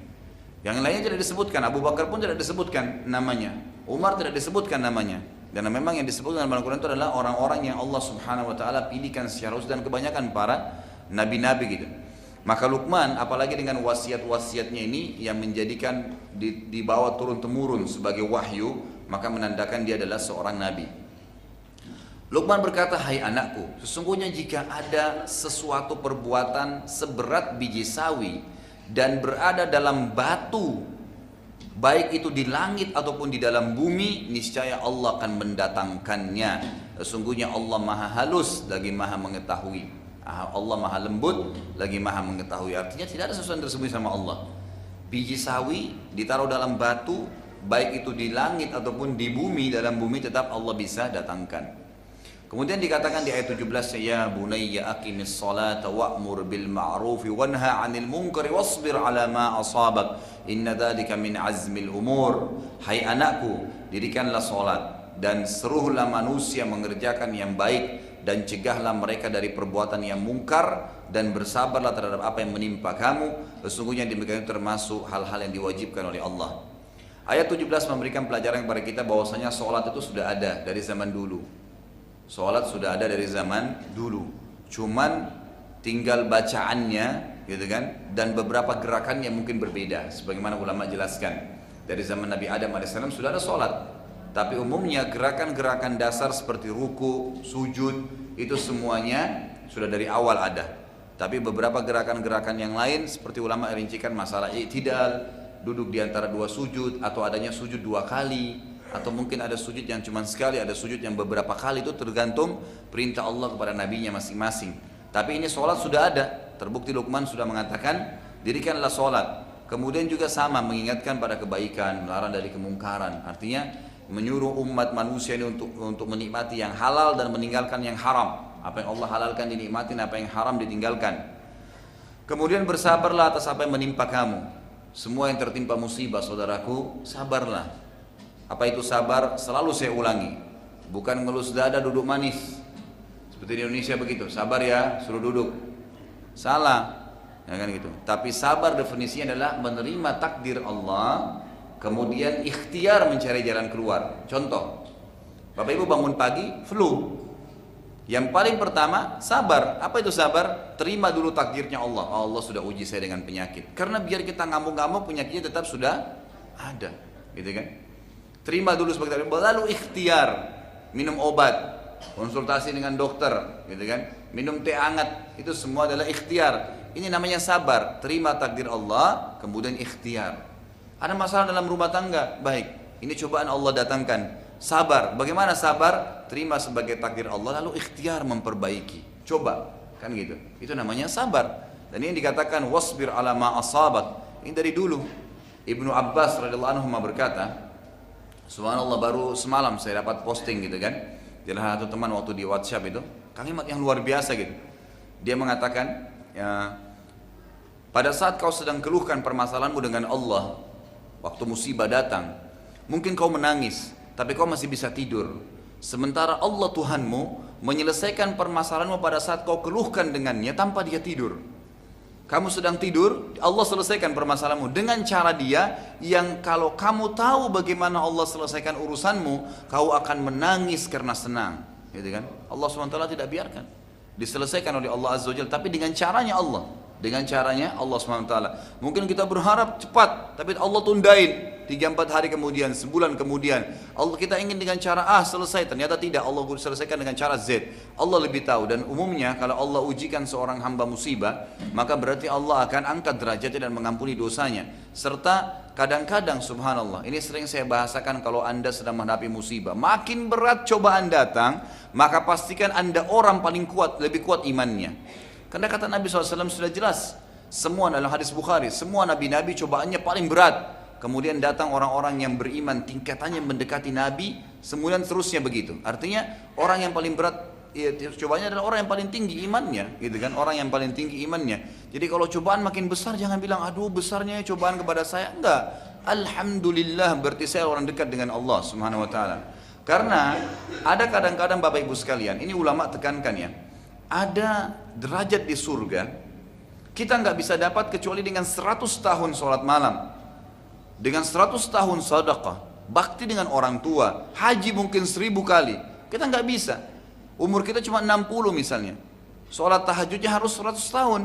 Yang lainnya tidak disebutkan, Abu Bakar pun tidak disebutkan namanya, Umar tidak disebutkan namanya. Dan memang yang disebutkan dalam Al-Quran itu adalah orang-orang yang Allah Subhanahu Wa Taala pilihkan secara khusus, dan kebanyakan para nabi-nabi gitu. Maka Luqman, apalagi dengan wasiat-wasiatnya ini yang menjadikan dibawa turun-temurun sebagai wahyu, maka menandakan dia adalah seorang nabi. Luqman berkata, hai anakku, sesungguhnya jika ada sesuatu perbuatan seberat biji sawi dan berada dalam batu, baik itu di langit ataupun di dalam bumi, niscaya Allah akan mendatangkannya. Sesungguhnya Allah maha halus lagi maha mengetahui. Allah maha lembut lagi maha mengetahui. Artinya tidak ada sesuatu yang tersembunyi sama Allah. Biji sawi ditaruh dalam batu, baik itu di langit ataupun di bumi, dalam bumi tetap Allah bisa datangkan. Kemudian dikatakan di ayat 17, ya bunayya aqimis salata wa'mur bil ma'rufi wanha 'anil munkari wasbir 'ala ma asabak inna dzalika min azmil umur. Hai anakku, dirikanlah salat dan seruhlah manusia mengerjakan yang baik dan cegahlah mereka dari perbuatan yang mungkar dan bersabarlah terhadap apa yang menimpa kamu. Sesungguhnya demikian termasuk hal-hal yang diwajibkan oleh Allah. Ayat 17 memberikan pelajaran kepada kita bahwasanya sholat itu sudah ada dari zaman dulu. Sholat sudah ada dari zaman dulu. Cuman tinggal bacaannya, gitu kan? Dan beberapa gerakan yang mungkin berbeda. Sebagaimana ulama jelaskan, dari zaman Nabi Adam AS sudah ada sholat. Tapi umumnya gerakan-gerakan dasar seperti ruku, sujud, itu semuanya sudah dari awal ada. Tapi beberapa gerakan-gerakan yang lain seperti ulama rincikan masalah i'tidal, duduk di antara 2 sujud, atau adanya sujud 2 kali, atau mungkin ada sujud yang cuma sekali, ada sujud yang beberapa kali, itu tergantung perintah Allah kepada nabinya masing-masing. Tapi ini sholat sudah ada, terbukti Luqman sudah mengatakan dirikanlah sholat. Kemudian juga sama mengingatkan pada kebaikan, melarang dari kemungkaran. Artinya menyuruh umat manusia ini untuk menikmati yang halal dan meninggalkan yang haram. Apa yang Allah halalkan dinikmatin, apa yang haram ditinggalkan. Kemudian bersabarlah atas apa yang menimpa kamu. Semua yang tertimpa musibah, saudaraku, sabarlah. Apa itu sabar? Selalu saya ulangi. Bukan ngelus dada duduk manis. Seperti di Indonesia begitu. Sabar ya, suruh duduk. Salah. Ya kan gitu. Tapi sabar definisinya adalah menerima takdir Allah, kemudian ikhtiar mencari jalan keluar. Contoh, Bapak Ibu bangun pagi, flu. Yang paling pertama, sabar. Apa itu sabar? Terima dulu takdirnya Allah. Allah sudah uji saya dengan penyakit. Karena biar kita ngamuk-ngamuk, penyakitnya tetap sudah ada. Gitu kan? Terima dulu sebagai takdir. Lalu ikhtiar, minum obat, konsultasi dengan dokter, gitu kan? Minum teh hangat, itu semua adalah ikhtiar. Ini namanya sabar. Terima takdir Allah, kemudian ikhtiar. Ada masalah dalam rumah tangga, baik. Ini cobaan Allah datangkan. Sabar. Bagaimana sabar? Terima sebagai takdir Allah, lalu ikhtiar memperbaiki. Coba, kan gitu. Itu namanya sabar. Dan ini dikatakan wasbir ala ma asabak. Ini dari dulu. Ibnu Abbas radhiyallahu anhu berkata, subhanallah, baru semalam saya dapat posting gitu kan. Jadi satu teman waktu di WhatsApp itu, kalimat yang luar biasa gitu. Dia mengatakan, ya, pada saat kau sedang keluhkan permasalahanmu dengan Allah, waktu musibah datang, mungkin kau menangis, tapi kau masih bisa tidur. Sementara Allah Tuhanmu menyelesaikan permasalahanmu pada saat kau keluhkan dengannya tanpa dia tidur. Kamu sedang tidur, Allah selesaikan permasalahanmu dengan cara dia yang kalau kamu tahu bagaimana Allah selesaikan urusanmu, kau akan menangis karena senang. Gitu kan? Allah SWT tidak biarkan. Diselesaikan oleh Allah Azza wa Jalla, tapi dengan caranya Allah. Dengan caranya Allah SWT. Mungkin kita berharap cepat, tapi Allah tundain 3-4 hari kemudian, sebulan kemudian. Allah kita ingin dengan cara A selesai, ternyata tidak. Allah selesaikan dengan cara Z. Allah lebih tahu. Dan umumnya kalau Allah ujikan seorang hamba musibah, maka berarti Allah akan angkat derajatnya dan mengampuni dosanya. Serta kadang-kadang subhanallah, ini sering saya bahasakan kalau anda sedang menghadapi musibah, makin berat cobaan datang, maka pastikan anda orang paling kuat, lebih kuat imannya. Karena kata Nabi SAW sudah jelas, semua dalam hadis Bukhari, semua nabi-nabi cobaannya paling berat. Kemudian datang orang-orang yang beriman, tingkatannya mendekati Nabi, kemudian terusnya begitu. Artinya orang yang paling berat ya, cobaannya adalah orang yang paling tinggi imannya, gitu kan? Orang yang paling tinggi imannya. Jadi kalau cobaan makin besar, jangan bilang, aduh besarnya cobaan kepada saya. Enggak. Alhamdulillah, berarti saya orang dekat dengan Allah Subhanahu Wa Taala. Karena ada kadang-kadang Bapak Ibu sekalian, ini ulama tekankan ya, ada derajat di surga kita nggak bisa dapat kecuali dengan 100 tahun sholat malam, dengan 100 tahun sedekah, bakti dengan orang tua, haji mungkin 1000 kali. Kita nggak bisa. Umur kita cuma 60 misalnya, sholat tahajudnya harus 100 tahun.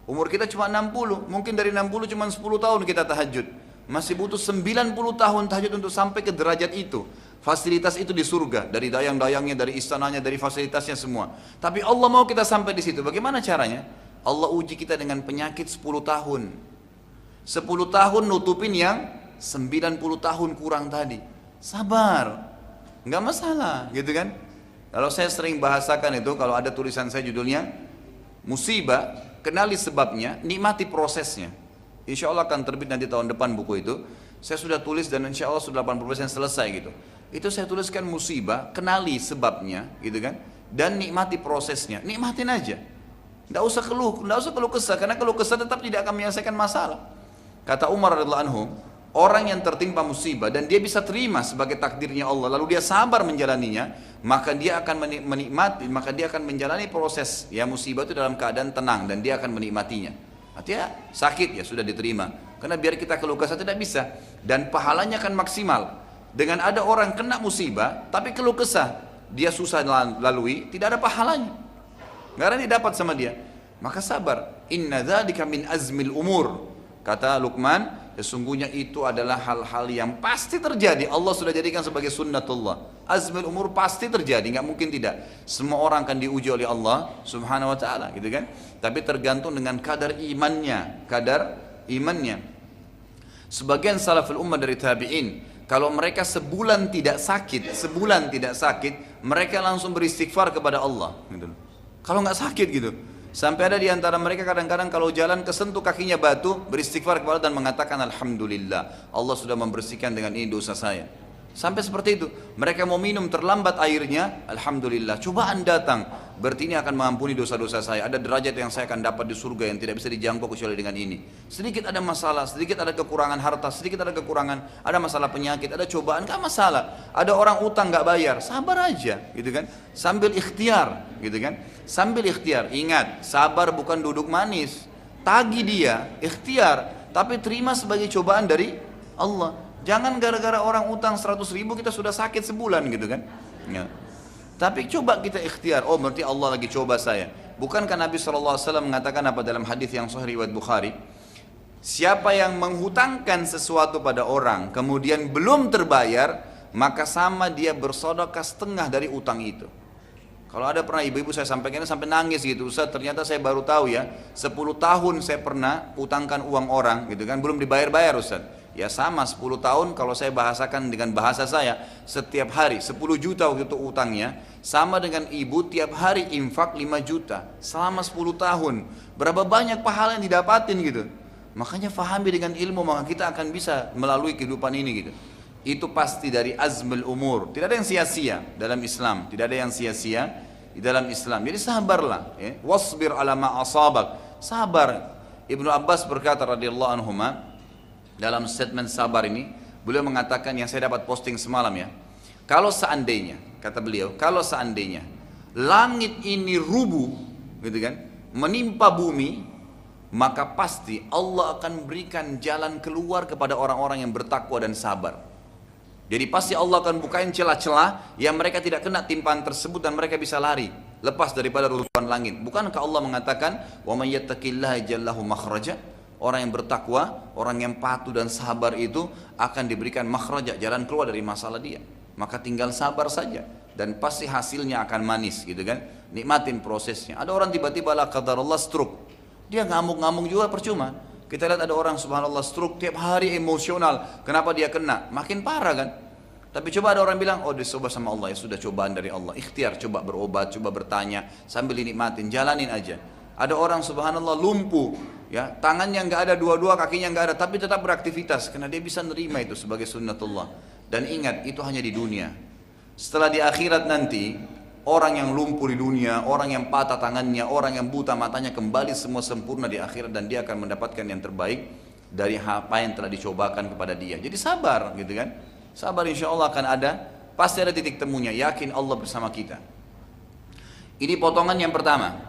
Umur kita cuma 60, mungkin dari 60 cuma 10 tahun kita tahajud. Masih butuh 90 tahun tahajud untuk sampai ke derajat itu. Fasilitas itu di surga, dari dayang-dayangnya, dari istananya, dari fasilitasnya semua. Tapi Allah mau kita sampai di situ. Bagaimana caranya? Allah uji kita dengan penyakit 10 tahun. 10 tahun nutupin yang 90 tahun kurang tadi. Sabar. Nggak masalah, gitu kan? Kalau saya sering bahasakan itu, kalau ada tulisan saya judulnya musibah, kenali sebabnya, nikmati prosesnya. Insya Allah akan terbit nanti tahun depan buku itu. Saya sudah tulis dan insya Allah sudah 80% selesai gitu. Itu saya tuliskan musibah, kenali sebabnya, gitu kan? Dan nikmati prosesnya, nikmatin aja. Nggak usah keluh kesah, karena keluh kesah tetap tidak akan menyelesaikan masalah. Kata Umar radhiyallahu anhu, orang yang tertimpa musibah dan dia bisa terima sebagai takdirnya Allah, lalu dia sabar menjalaninya, maka dia akan menikmati, maka dia akan menjalani proses ya musibah itu dalam keadaan tenang dan dia akan menikmatinya. Artinya sakit ya sudah diterima, karena biar kita keluh kesah tidak bisa, dan pahalanya akan maksimal. Dengan ada orang kena musibah tapi keluh kesah, dia susah lalui, tidak ada pahalanya, nggak ada yang didapat sama dia. Maka sabar. Inna dzalika min azmil umur. Kata Luqman, sesungguhnya itu adalah hal-hal yang pasti terjadi. Allah sudah jadikan sebagai sunnatullah. Azmil umur pasti terjadi, nggak mungkin tidak. Semua orang akan diuji oleh Allah Subhanahu Wa Taala, gitu kan? Tapi tergantung dengan kadar imannya, Sebagian salaful ummah dari tabi'in, kalau mereka sebulan tidak sakit, mereka langsung beristighfar kepada Allah, gitu. Kalau nggak sakit gitu. Sampai ada di antara mereka kadang-kadang kalau jalan kesentuh kakinya batu, beristighfar kepada Allah dan mengatakan alhamdulillah, Allah sudah membersihkan dengan ini dosa saya. Sampai seperti itu. Mereka mau minum terlambat airnya, alhamdulillah. Cobaan datang, berarti ini akan mengampuni dosa-dosa saya. Ada derajat yang saya akan dapat di surga yang tidak bisa dijangkau kecuali dengan ini. Sedikit ada masalah, sedikit ada kekurangan harta, sedikit ada kekurangan, ada masalah penyakit, ada cobaan, gak masalah. Ada orang utang gak bayar, sabar aja, gitu kan? Sambil ikhtiar, gitu kan? Sambil ikhtiar. Ingat, sabar bukan duduk manis. Tagih dia, ikhtiar, tapi terima sebagai cobaan dari Allah. Jangan gara-gara orang utang 100 ribu kita sudah sakit sebulan gitu kan ya. Tapi coba kita ikhtiar, oh berarti Allah lagi coba saya. Bukankah Nabi SAW mengatakan apa dalam hadis yang sahih riwayat Bukhari, siapa yang menghutangkan sesuatu pada orang kemudian belum terbayar, maka sama dia bersedekah setengah dari utang itu. Kalau ada pernah ibu-ibu saya sampaikan sampai nangis gitu, Ustaz ternyata saya baru tahu ya, 10 tahun saya pernah utangkan uang orang gitu kan, belum dibayar-bayar Ustaz. Ya sama 10 tahun kalau saya bahasakan dengan bahasa saya, setiap hari 10 juta waktu itu utangnya, sama dengan ibu tiap hari infak 5 juta selama 10 tahun. Berapa banyak pahala yang didapatin gitu. Makanya fahami dengan ilmu, maka kita akan bisa melalui kehidupan ini gitu. Itu pasti dari azmul umur. Tidak ada yang sia-sia dalam Islam, tidak ada yang sia-sia di dalam Islam. Jadi sabarlah ya. Wasbir ala ma asabak. Sabar. Ibnu Abbas berkata radhiyallahu anhuma, dalam statement sabar ini, beliau mengatakan yang saya dapat posting semalam ya. Kalau seandainya, kata beliau, kalau seandainya langit ini rubuh, gitu kan, menimpa bumi, maka pasti Allah akan berikan jalan keluar kepada orang-orang yang bertakwa dan sabar. Jadi pasti Allah akan bukain celah-celah yang mereka tidak kena timpaan tersebut dan mereka bisa lari, lepas daripada reruntuhan langit. Bukankah Allah mengatakan, "Wa may yattaqillaha yaj'al lahu makhraja"? Orang yang bertakwa, orang yang patuh dan sabar itu akan diberikan makhraja, jalan keluar dari masalah dia. Maka tinggal sabar saja dan pasti hasilnya akan manis gitu kan. Nikmatin prosesnya. Ada orang tiba-tiba la qadarullah stroke. Dia ngamuk-ngamuk juga percuma. Kita lihat ada orang subhanallah stroke tiap hari emosional. Kenapa dia kena? Makin parah kan. Tapi coba ada orang bilang, oh dicoba sama Allah, ya sudah cobaan dari Allah. Ikhtiar, coba berobat, coba bertanya sambil dinikmatin, jalanin aja. Ada orang subhanallah lumpuh, ya tangannya nggak ada dua-dua, kakinya nggak ada, tapi tetap beraktivitas karena dia bisa nerima itu sebagai sunnatullah. Dan ingat itu hanya di dunia. Setelah di akhirat nanti, orang yang lumpuh di dunia, orang yang patah tangannya, orang yang buta matanya kembali semua sempurna di akhirat dan dia akan mendapatkan yang terbaik dari apa yang telah dicobakan kepada dia. Jadi sabar, gitu kan? Sabar insya Allah akan ada, pasti ada titik temunya. Yakin Allah bersama kita. Ini potongan yang pertama.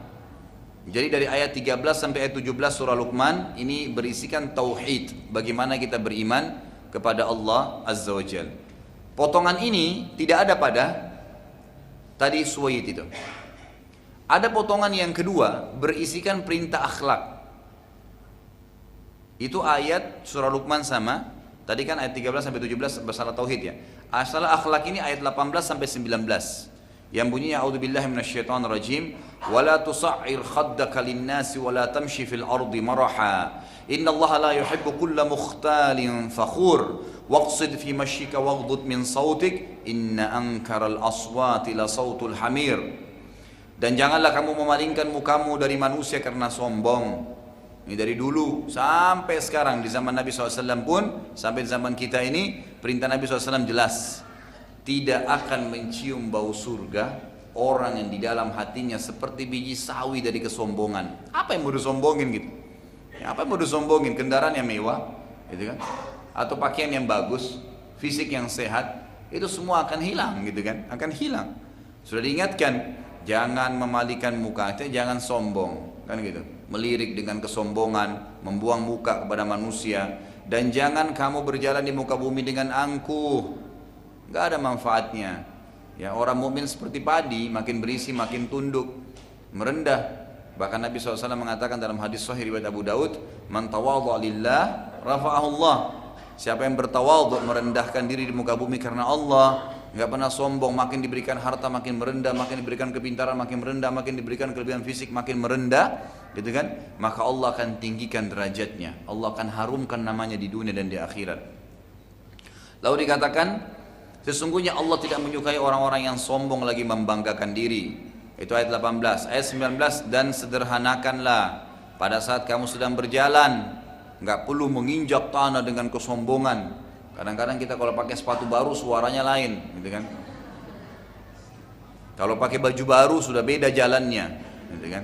Jadi dari ayat 13 sampai ayat 17 surah Luqman ini berisikan tauhid, bagaimana kita beriman kepada Allah Azza wa Jalla. Potongan ini tidak ada pada tadi suwait itu. Ada potongan yang kedua berisikan perintah akhlak. Itu ayat surah Luqman sama. Tadi kan ayat 13 sampai 17 masalah tauhid ya. Asal akhlak ini ayat 18 sampai 19. Yang bunyinya a'udzubillahi minasyaitonirrajim wala tusa'ir khaddaka lin-nasi wala tamshi fil ardi maraha innallaha la yuhibbu kulla mukhtalin fakhur waqsid fi mashyika waghdud min sautik inna ankaral aswati la sautul hamir. Dan janganlah kamu memalingkan mukamu dari manusia karena sombong. Ini dari dulu sampai sekarang di zaman Nabi SAW pun sampai di zaman kita ini perintah Nabi SAW jelas. Tidak akan mencium bau surga orang yang di dalam hatinya seperti biji sawi dari kesombongan. Apa yang mau disombongin gitu? Ya, apa yang mau disombongin? Kendaraan yang mewah, gitu kan? Atau pakaian yang bagus, fisik yang sehat, itu semua akan hilang gitu kan? Akan hilang. Sudah diingatkan, jangan memalikan muka, jangan sombong, kan gitu. Melirik dengan kesombongan, membuang muka kepada manusia, dan jangan kamu berjalan di muka bumi dengan angkuh. Gak ada manfaatnya. Ya, orang mukmin seperti padi, makin berisi makin tunduk, merendah. Bahkan Nabi SAW mengatakan dalam hadis sahih riwayat Abu Daud, man tawadha lillah rafa'ahu Allah. Siapa yang bertawadhu, merendahkan diri di muka bumi karena Allah, nggak pernah sombong, makin diberikan harta makin merendah, makin diberikan kepintaran makin merendah, makin diberikan kelebihan fisik makin merendah, gitu kan? Maka Allah akan tinggikan derajatnya, Allah akan harumkan namanya di dunia dan di akhirat. Lalu dikatakan, sesungguhnya Allah tidak menyukai orang-orang yang sombong lagi membanggakan diri. Itu ayat 18. Ayat 19, dan sederhanakanlah pada saat kamu sedang berjalan, nggak perlu menginjak tanah dengan kesombongan. Kadang-kadang kita kalau pakai sepatu baru suaranya lain, gitu kan. Kalau pakai baju baru sudah beda jalannya, gitu kan.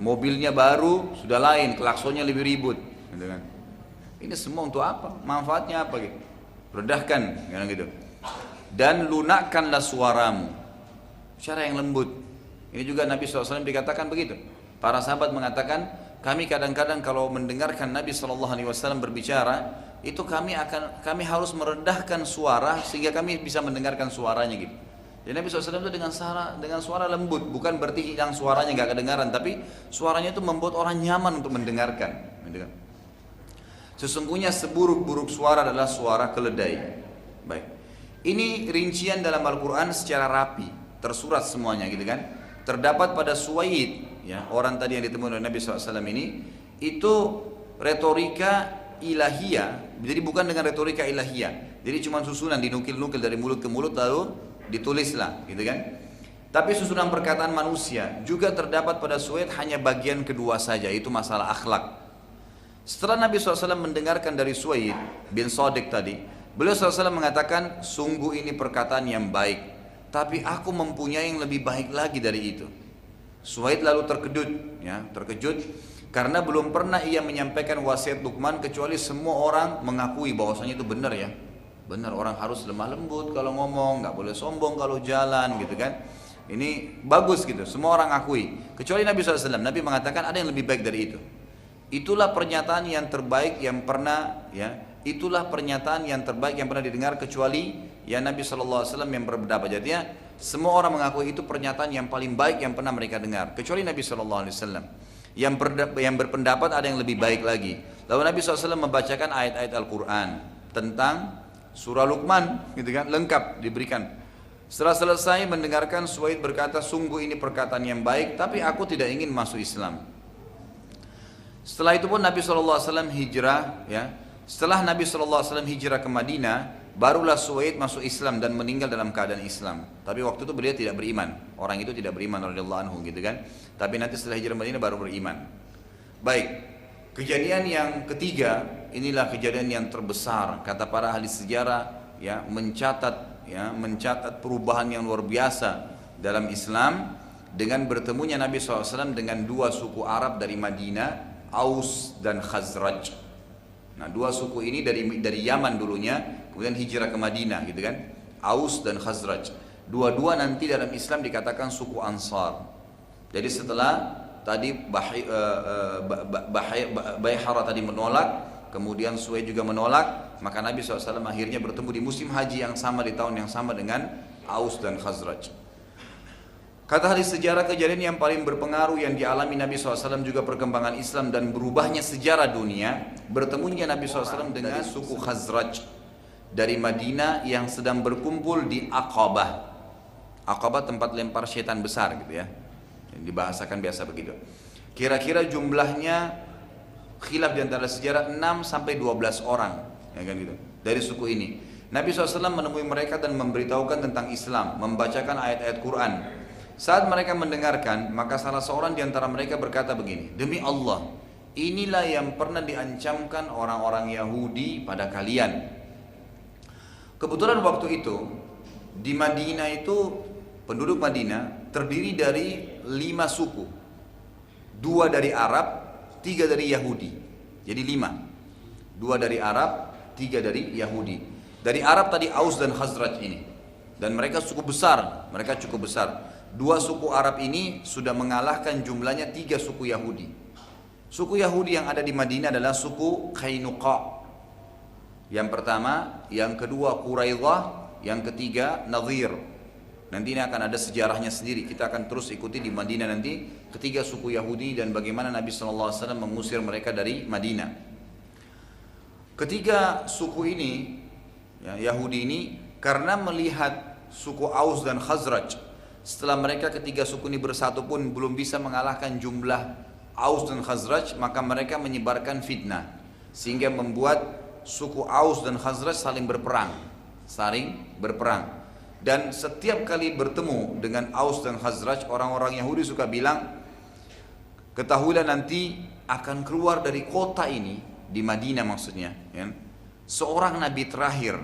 Mobilnya baru sudah lain, klaksonnya lebih ribut, gitu kan. Ini semua untuk apa? Manfaatnya apa gitu? Redahkan, gitu. Dan lunakkanlah suaramu, cara yang lembut. Ini juga Nabi SAW dikatakan begitu. Para sahabat mengatakan, kami kadang-kadang kalau mendengarkan Nabi SAW berbicara, itu kami harus merendahkan suara sehingga kami bisa mendengarkan suaranya gitu. Jadi Nabi SAW itu dengan suara lembut, bukan berarti hilang suaranya nggak kedengaran, tapi suaranya itu membuat orang nyaman untuk mendengarkan. Sesungguhnya seburuk-buruk suara adalah suara keledai. Baik, ini rincian dalam Al-Quran secara rapi, tersurat semuanya gitu kan. Terdapat pada Suwaid, ya, orang tadi yang ditemui oleh Nabi SAW ini, itu retorika ilahiyah, jadi bukan dengan retorika ilahiyah. Jadi cuma susunan dinukil-nukil dari mulut ke mulut lalu ditulislah, gitu kan. Tapi susunan perkataan manusia juga terdapat pada Suwaid hanya bagian kedua saja, itu masalah akhlak. Setelah Nabi SAW mendengarkan dari Suwaid bin Sadiq tadi, beliau SAW mengatakan, sungguh ini perkataan yang baik, tapi aku mempunyai yang lebih baik lagi dari itu. Suwaid lalu terkejut karena belum pernah ia menyampaikan wasiat Luqman kecuali semua orang mengakui bahwasanya itu benar ya. Benar, orang harus lemah lembut kalau ngomong, nggak boleh sombong kalau jalan gitu kan. Ini bagus gitu, semua orang akui. Kecuali Nabi SAW, Nabi mengatakan ada yang lebih baik dari itu. Itulah pernyataan yang terbaik yang pernah itulah pernyataan yang terbaik yang pernah didengar kecuali ya Nabi SAW yang berpendapat. Jadinya semua orang mengakui itu pernyataan yang paling baik yang pernah mereka dengar kecuali Nabi SAW. Yang berpendapat ada yang lebih baik lagi. Lalu Nabi SAW membacakan ayat-ayat Al-Quran tentang surah Luqman, gitu kan, lengkap diberikan. Setelah selesai mendengarkan, Suwaid berkata, sungguh ini perkataan yang baik, tapi aku tidak ingin masuk Islam. Setelah itu pun Nabi SAW hijrah, ya. Setelah Nabi SAW hijrah ke Madinah, barulah Suwaid masuk Islam dan meninggal dalam keadaan Islam. Tapi waktu itu beliau tidak beriman. Orang itu tidak beriman radhiyallahu anhu, gitu kan. Tapi nanti setelah hijrah Madinah baru beriman. Baik, kejadian yang ketiga, inilah kejadian yang terbesar. Kata para ahli sejarah, ya, mencatat perubahan yang luar biasa dalam Islam dengan bertemunya Nabi SAW dengan dua suku Arab dari Madinah, Aus dan Khazraj. Nah, dua suku ini dari Yaman dulunya, kemudian hijrah ke Madinah, gitu kan. Aus dan Khazraj. Dua-dua nanti dalam Islam dikatakan suku Ansar. Jadi setelah tadi Baihara tadi menolak, kemudian Suwaid juga menolak, maka Nabi SAW akhirnya bertemu di musim haji yang sama di tahun yang sama dengan Aus dan Khazraj. Kata ahli sejarah, kejadian yang paling berpengaruh yang dialami Nabi SAW juga perkembangan Islam dan berubahnya sejarah dunia, bertemunya Nabi SAW dengan suku Khazraj dari Madinah yang sedang berkumpul di Aqabah. Aqabah tempat lempar setan besar gitu ya, yang dibahasakan biasa begitu. Kira-kira jumlahnya khilaf di antara sejarah 6 sampai 12 orang, ya kan gitu, dari suku ini. Nabi SAW menemui mereka dan memberitahukan tentang Islam, membacakan ayat-ayat Quran. Saat mereka mendengarkan, maka salah seorang di antara mereka berkata begini, demi Allah, inilah yang pernah diancamkan orang-orang Yahudi pada kalian. Kebetulan waktu itu di Madinah itu penduduk Madinah terdiri dari 5 suku, 2 dari Arab, 3 dari Yahudi. Jadi 5. 2 dari Arab, 3 dari Yahudi. Dari Arab tadi Aus dan Khazraj ini. Dan mereka cukup besar, mereka cukup besar. 2 suku Arab ini sudah mengalahkan jumlahnya 3 suku Yahudi. Suku Yahudi yang ada di Madinah adalah suku Qainuqa. Yang pertama, yang kedua Quraidah, yang ketiga Nadhir. Nanti ini akan ada sejarahnya sendiri. Kita akan terus ikuti di Madinah nanti ketiga suku Yahudi dan bagaimana Nabi SAW mengusir mereka dari Madinah. Ketiga suku ini, ya, Yahudi ini, karena melihat suku Aus dan Khazraj, setelah mereka ketiga suku ini bersatu pun belum bisa mengalahkan jumlah Aus dan Khazraj, maka mereka menyebarkan fitnah sehingga membuat suku Aus dan Khazraj saling berperang. Dan setiap kali bertemu dengan Aus dan Khazraj, orang-orang Yahudi suka bilang, ketahuilah nanti akan keluar dari kota ini, di Madinah maksudnya, ya, seorang nabi terakhir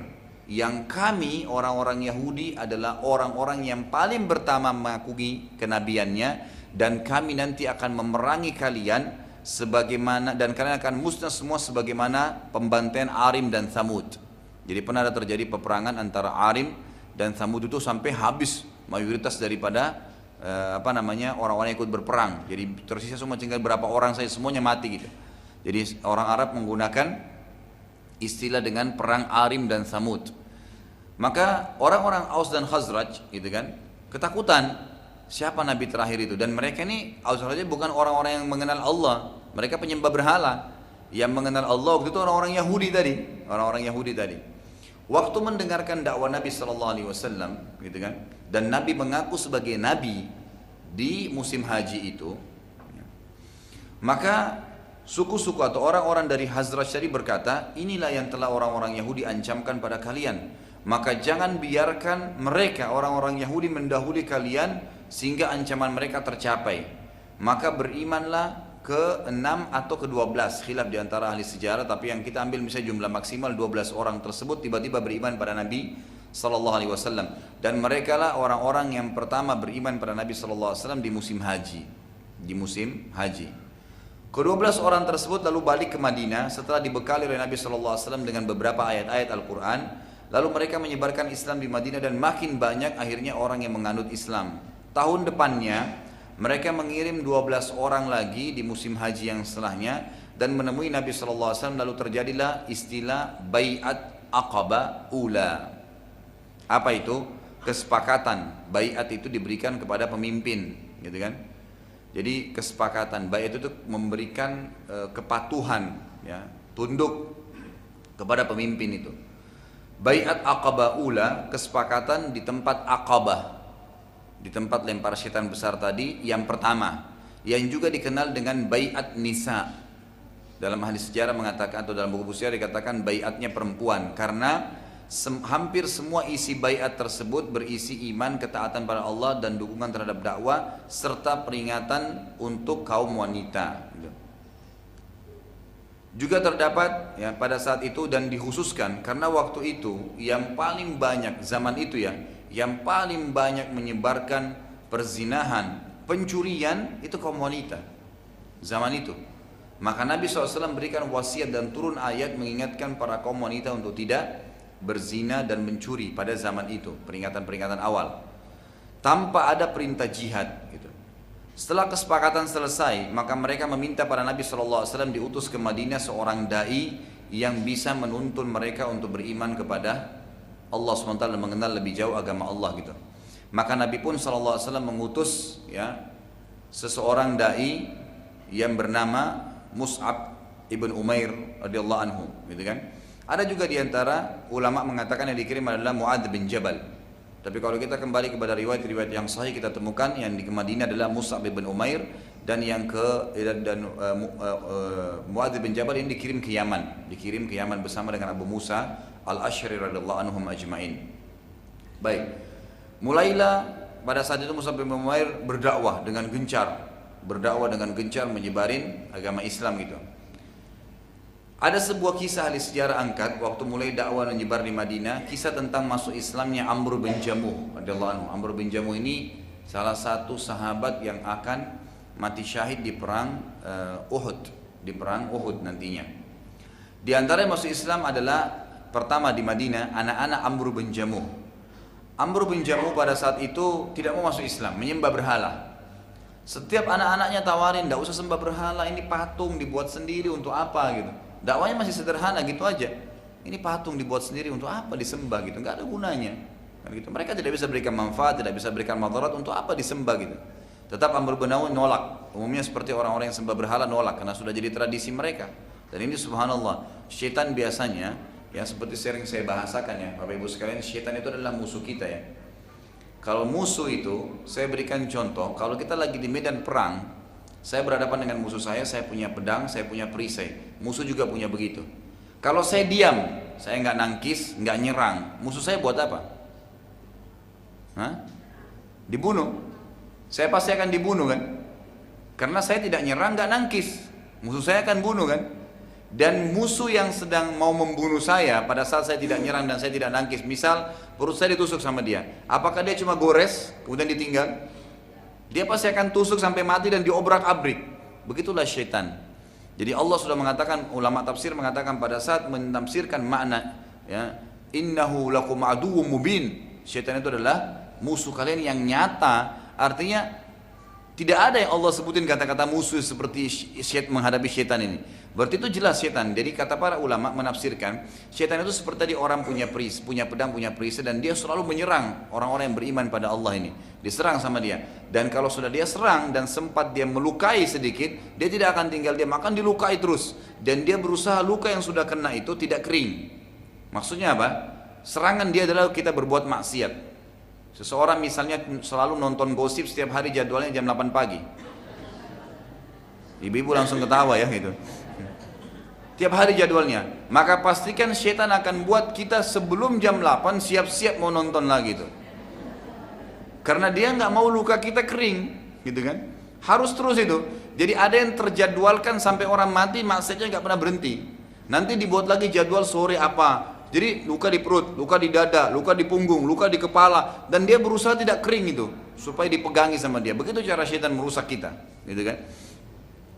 yang kami orang-orang Yahudi adalah orang-orang yang paling pertama mengakui kenabiannya, dan kami nanti akan memerangi kalian sebagaimana, dan kalian akan musnah semua sebagaimana pembantaian Arim dan Thamud. Jadi pernah ada terjadi peperangan antara Arim dan Thamud itu sampai habis mayoritas daripada orang-orang yang ikut berperang. Jadi tersisa semua tinggal berapa orang saja, semuanya mati gitu. Jadi orang Arab menggunakan istilah dengan perang Arim dan Thamud. Maka orang-orang Aus dan Khazraj gitu kan ketakutan, siapa nabi terakhir itu, dan mereka ini Aus dan Khazraj bukan orang-orang yang mengenal Allah, mereka penyembah berhala. Yang mengenal Allah waktu itu orang-orang Yahudi tadi. Waktu mendengarkan dakwah Nabi sallallahu alaihi wasallam gitu kan, dan Nabi mengaku sebagai nabi di musim haji itu, maka suku-suku atau orang-orang dari Khazraj tadi berkata, inilah yang telah orang-orang Yahudi ancamkan pada kalian, maka jangan biarkan mereka orang-orang Yahudi mendahului kalian sehingga ancaman mereka tercapai. Maka berimanlah ke-6 atau ke-12, khilaf di antara ahli sejarah, tapi yang kita ambil misalnya jumlah maksimal 12 orang tersebut tiba-tiba beriman pada Nabi sallallahu alaihi wasallam, dan mereka lah orang-orang yang pertama beriman pada Nabi sallallahu alaihi wasallam di musim haji. Ke-12 orang tersebut lalu balik ke Madinah setelah dibekali oleh Nabi SAW dengan beberapa ayat-ayat Al-Quran. Lalu mereka menyebarkan Islam di Madinah dan makin banyak akhirnya orang yang menganut Islam. Tahun depannya mereka mengirim 12 orang lagi di musim haji yang setelahnya dan menemui Nabi SAW, lalu terjadilah istilah Bai'at Aqabah Ula. Apa itu? Kesepakatan. Bai'at itu diberikan kepada pemimpin, gitu kan? Jadi kesepakatan baiat itu memberikan kepatuhan, ya, tunduk kepada pemimpin itu. Baiat Aqabah Ula, kesepakatan di tempat Aqabah, di tempat lempar setan besar tadi yang pertama, yang juga dikenal dengan Baiat Nisa. Dalam ahli sejarah mengatakan, atau dalam buku sejarah dikatakan baiatnya perempuan, karena hampir semua isi baiat tersebut berisi iman, ketaatan pada Allah dan dukungan terhadap dakwah serta peringatan untuk kaum wanita. Juga terdapat ya pada saat itu, dan dikhususkan karena waktu itu yang paling banyak zaman itu ya, yang paling banyak menyebarkan perzinahan, pencurian itu kaum wanita zaman itu. Maka Nabi SAW berikan wasiat dan turun ayat mengingatkan para kaum wanita untuk tidak berzina dan mencuri pada zaman itu, peringatan-peringatan awal, tanpa ada perintah jihad gitu. Setelah kesepakatan selesai, maka mereka meminta pada Nabi SAW diutus ke Madinah seorang dai yang bisa menuntun mereka untuk beriman kepada Allah SWT dan mengenal lebih jauh agama Allah gitu. Maka Nabi pun SAW mengutus ya seseorang dai yang bernama Mus'ab ibn Umair radhiyallahu anhu, gitu kan. Ada juga diantara ulama mengatakan yang dikirim adalah Mu'adz bin Jabal. Tapi kalau kita kembali kepada riwayat-riwayat yang sahih, kita temukan yang di Madinah adalah Mus'ab bin Umair, dan Mu'adz bin Jabal ini dikirim ke Yaman bersama dengan Abu Musa al-Asy'ari radhiyallahu anhum ajma'in. Baik. Mulailah pada saat itu Mus'ab bin Umair berdakwah dengan gencar, menyebarin agama Islam gitu. Ada sebuah kisah ahli sejarah angkat waktu mulai dakwah menyebar di Madinah, kisah tentang masuk Islamnya Amr bin Jamuh radhiyallahu anhu. Amr bin Jamuh ini salah satu sahabat yang akan mati syahid di perang Uhud nantinya. Di antara yang masuk Islam adalah pertama di Madinah anak-anak Amr bin Jamuh. Amr bin Jamuh pada saat itu tidak mau masuk Islam, menyembah berhala. Setiap anak-anaknya tawarin, tidak usah sembah berhala, ini patung dibuat sendiri untuk apa gitu. Dakwanya masih sederhana gitu aja. Ini patung dibuat sendiri untuk apa disembah gitu, nggak ada gunanya. Kan gitu. Mereka tidak bisa berikan manfaat, tidak bisa berikan madarat, untuk apa disembah gitu. Tetap Amr bin Jamuh nolak. Umumnya seperti orang-orang yang sembah berhala nolak karena sudah jadi tradisi mereka. Dan ini subhanallah, syaitan biasanya ya seperti sering saya bahasakan ya, Bapak Ibu sekalian, syaitan itu adalah musuh kita ya. Kalau musuh itu, saya berikan contoh, kalau kita lagi di medan perang, saya berhadapan dengan musuh saya punya pedang, saya punya perisai. Musuh juga punya begitu. Kalau saya diam, saya nggak nangkis, nggak nyerang, musuh saya buat apa? Hah? Dibunuh. Saya pasti akan dibunuh kan? Karena saya tidak nyerang, nggak nangkis, musuh saya akan bunuh kan? Dan musuh yang sedang mau membunuh saya pada saat saya tidak nyerang dan saya tidak nangkis, misal perut saya ditusuk sama dia, apakah dia cuma gores kemudian ditinggal? Dia pasti akan tusuk sampai mati dan diobrak-abrik. Begitulah syaitan. Jadi Allah sudah mengatakan, ulama tafsir mengatakan pada saat menafsirkan makna, ya, innahu lakum aduwwum mubin, syaitan itu adalah musuh kalian yang nyata. Artinya tidak ada yang Allah sebutin kata-kata musuh seperti menghadapi syaitan ini. Berarti itu jelas syaitan. Jadi kata para ulama menafsirkan, syaitan itu seperti tadi orang punya pedang, punya perisai, dan dia selalu menyerang orang-orang yang beriman pada Allah ini. Diserang sama dia. Dan kalau sudah dia serang dan sempat dia melukai sedikit, dia tidak akan tinggal diam, akan dilukai terus. Dan dia berusaha luka yang sudah kena itu tidak kering. Maksudnya apa? Serangan dia adalah kita berbuat maksiat. Seseorang misalnya selalu nonton gosip setiap hari, jadwalnya jam 8 pagi. Ibu-ibu langsung ketawa ya gitu. Tiap hari jadwalnya. Maka pastikan syaitan akan buat kita sebelum jam 8 siap-siap mau nonton lagi tuh. Karena dia nggak mau luka kita kering, gitu kan? Harus terus itu. Jadi ada yang terjadwalkan sampai orang mati, maksudnya nggak pernah berhenti. Nanti dibuat lagi jadwal sore apa. Jadi luka di perut, luka di dada, luka di punggung, luka di kepala, dan dia berusaha tidak kering itu supaya dipegangi sama dia. Begitu cara syaitan merusak kita, gitu kan?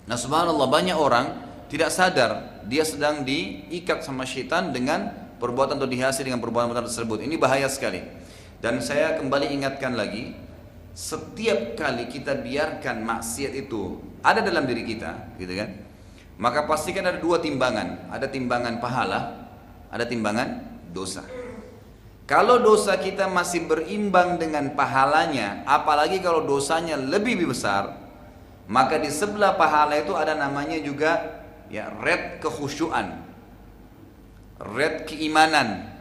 Nah subhanallah, banyak orang tidak sadar dia sedang diikat sama syaitan dengan perbuatan atau dihiasi dengan perbuatan tersebut. Ini bahaya sekali. Dan saya kembali ingatkan lagi, setiap kali kita biarkan maksiat itu ada dalam diri kita, gitu kan? Maka pastikan ada dua timbangan, ada timbangan pahala, ada timbangan dosa. Kalau dosa kita masih berimbang dengan pahalanya, apalagi kalau dosanya lebih besar, maka di sebelah pahala itu ada namanya juga ya red kekhusyuan, red keimanan.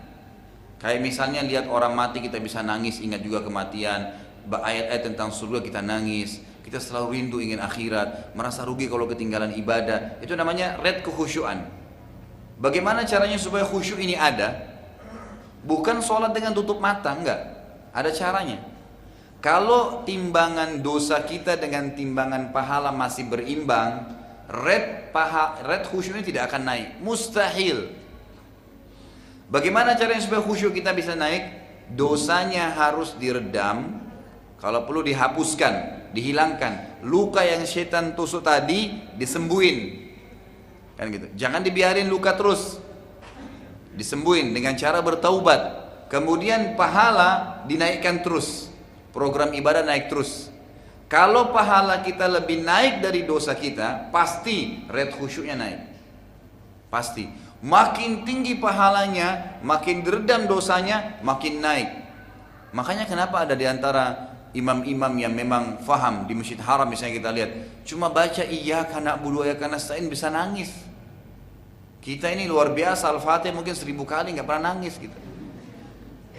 Kayak misalnya lihat orang mati kita bisa nangis, ingat juga kematian, ayat-ayat tentang surga kita nangis, kita selalu rindu ingin akhirat, merasa rugi kalau ketinggalan ibadah. Itu namanya red kekhusyuan. Bagaimana caranya supaya khusyuk ini ada? Bukan sholat dengan tutup mata, enggak. Ada caranya. Kalau timbangan dosa kita dengan timbangan pahala masih berimbang, red khusyuk ini tidak akan naik. Mustahil. Bagaimana caranya supaya khusyuk kita bisa naik? Dosanya harus diredam, kalau perlu dihapuskan, dihilangkan. Luka yang syaitan tusuk tadi disembuhin. Kan gitu. Jangan dibiarin luka terus, disembuhin dengan cara bertaubat. Kemudian pahala dinaikkan terus, program ibadah naik terus. Kalau pahala kita lebih naik dari dosa kita, pasti red khusyuknya naik. Pasti. Makin tinggi pahalanya, makin diredam dosanya, makin naik. Makanya kenapa ada di antara imam-imam yang memang faham di Masjid Haram misalnya kita lihat, cuma baca iyyaka na'budu wa iyyaka nasta'in bisa nangis. Kita ini luar biasa, Al-Fatihah mungkin 1000 kali nggak pernah nangis gitu.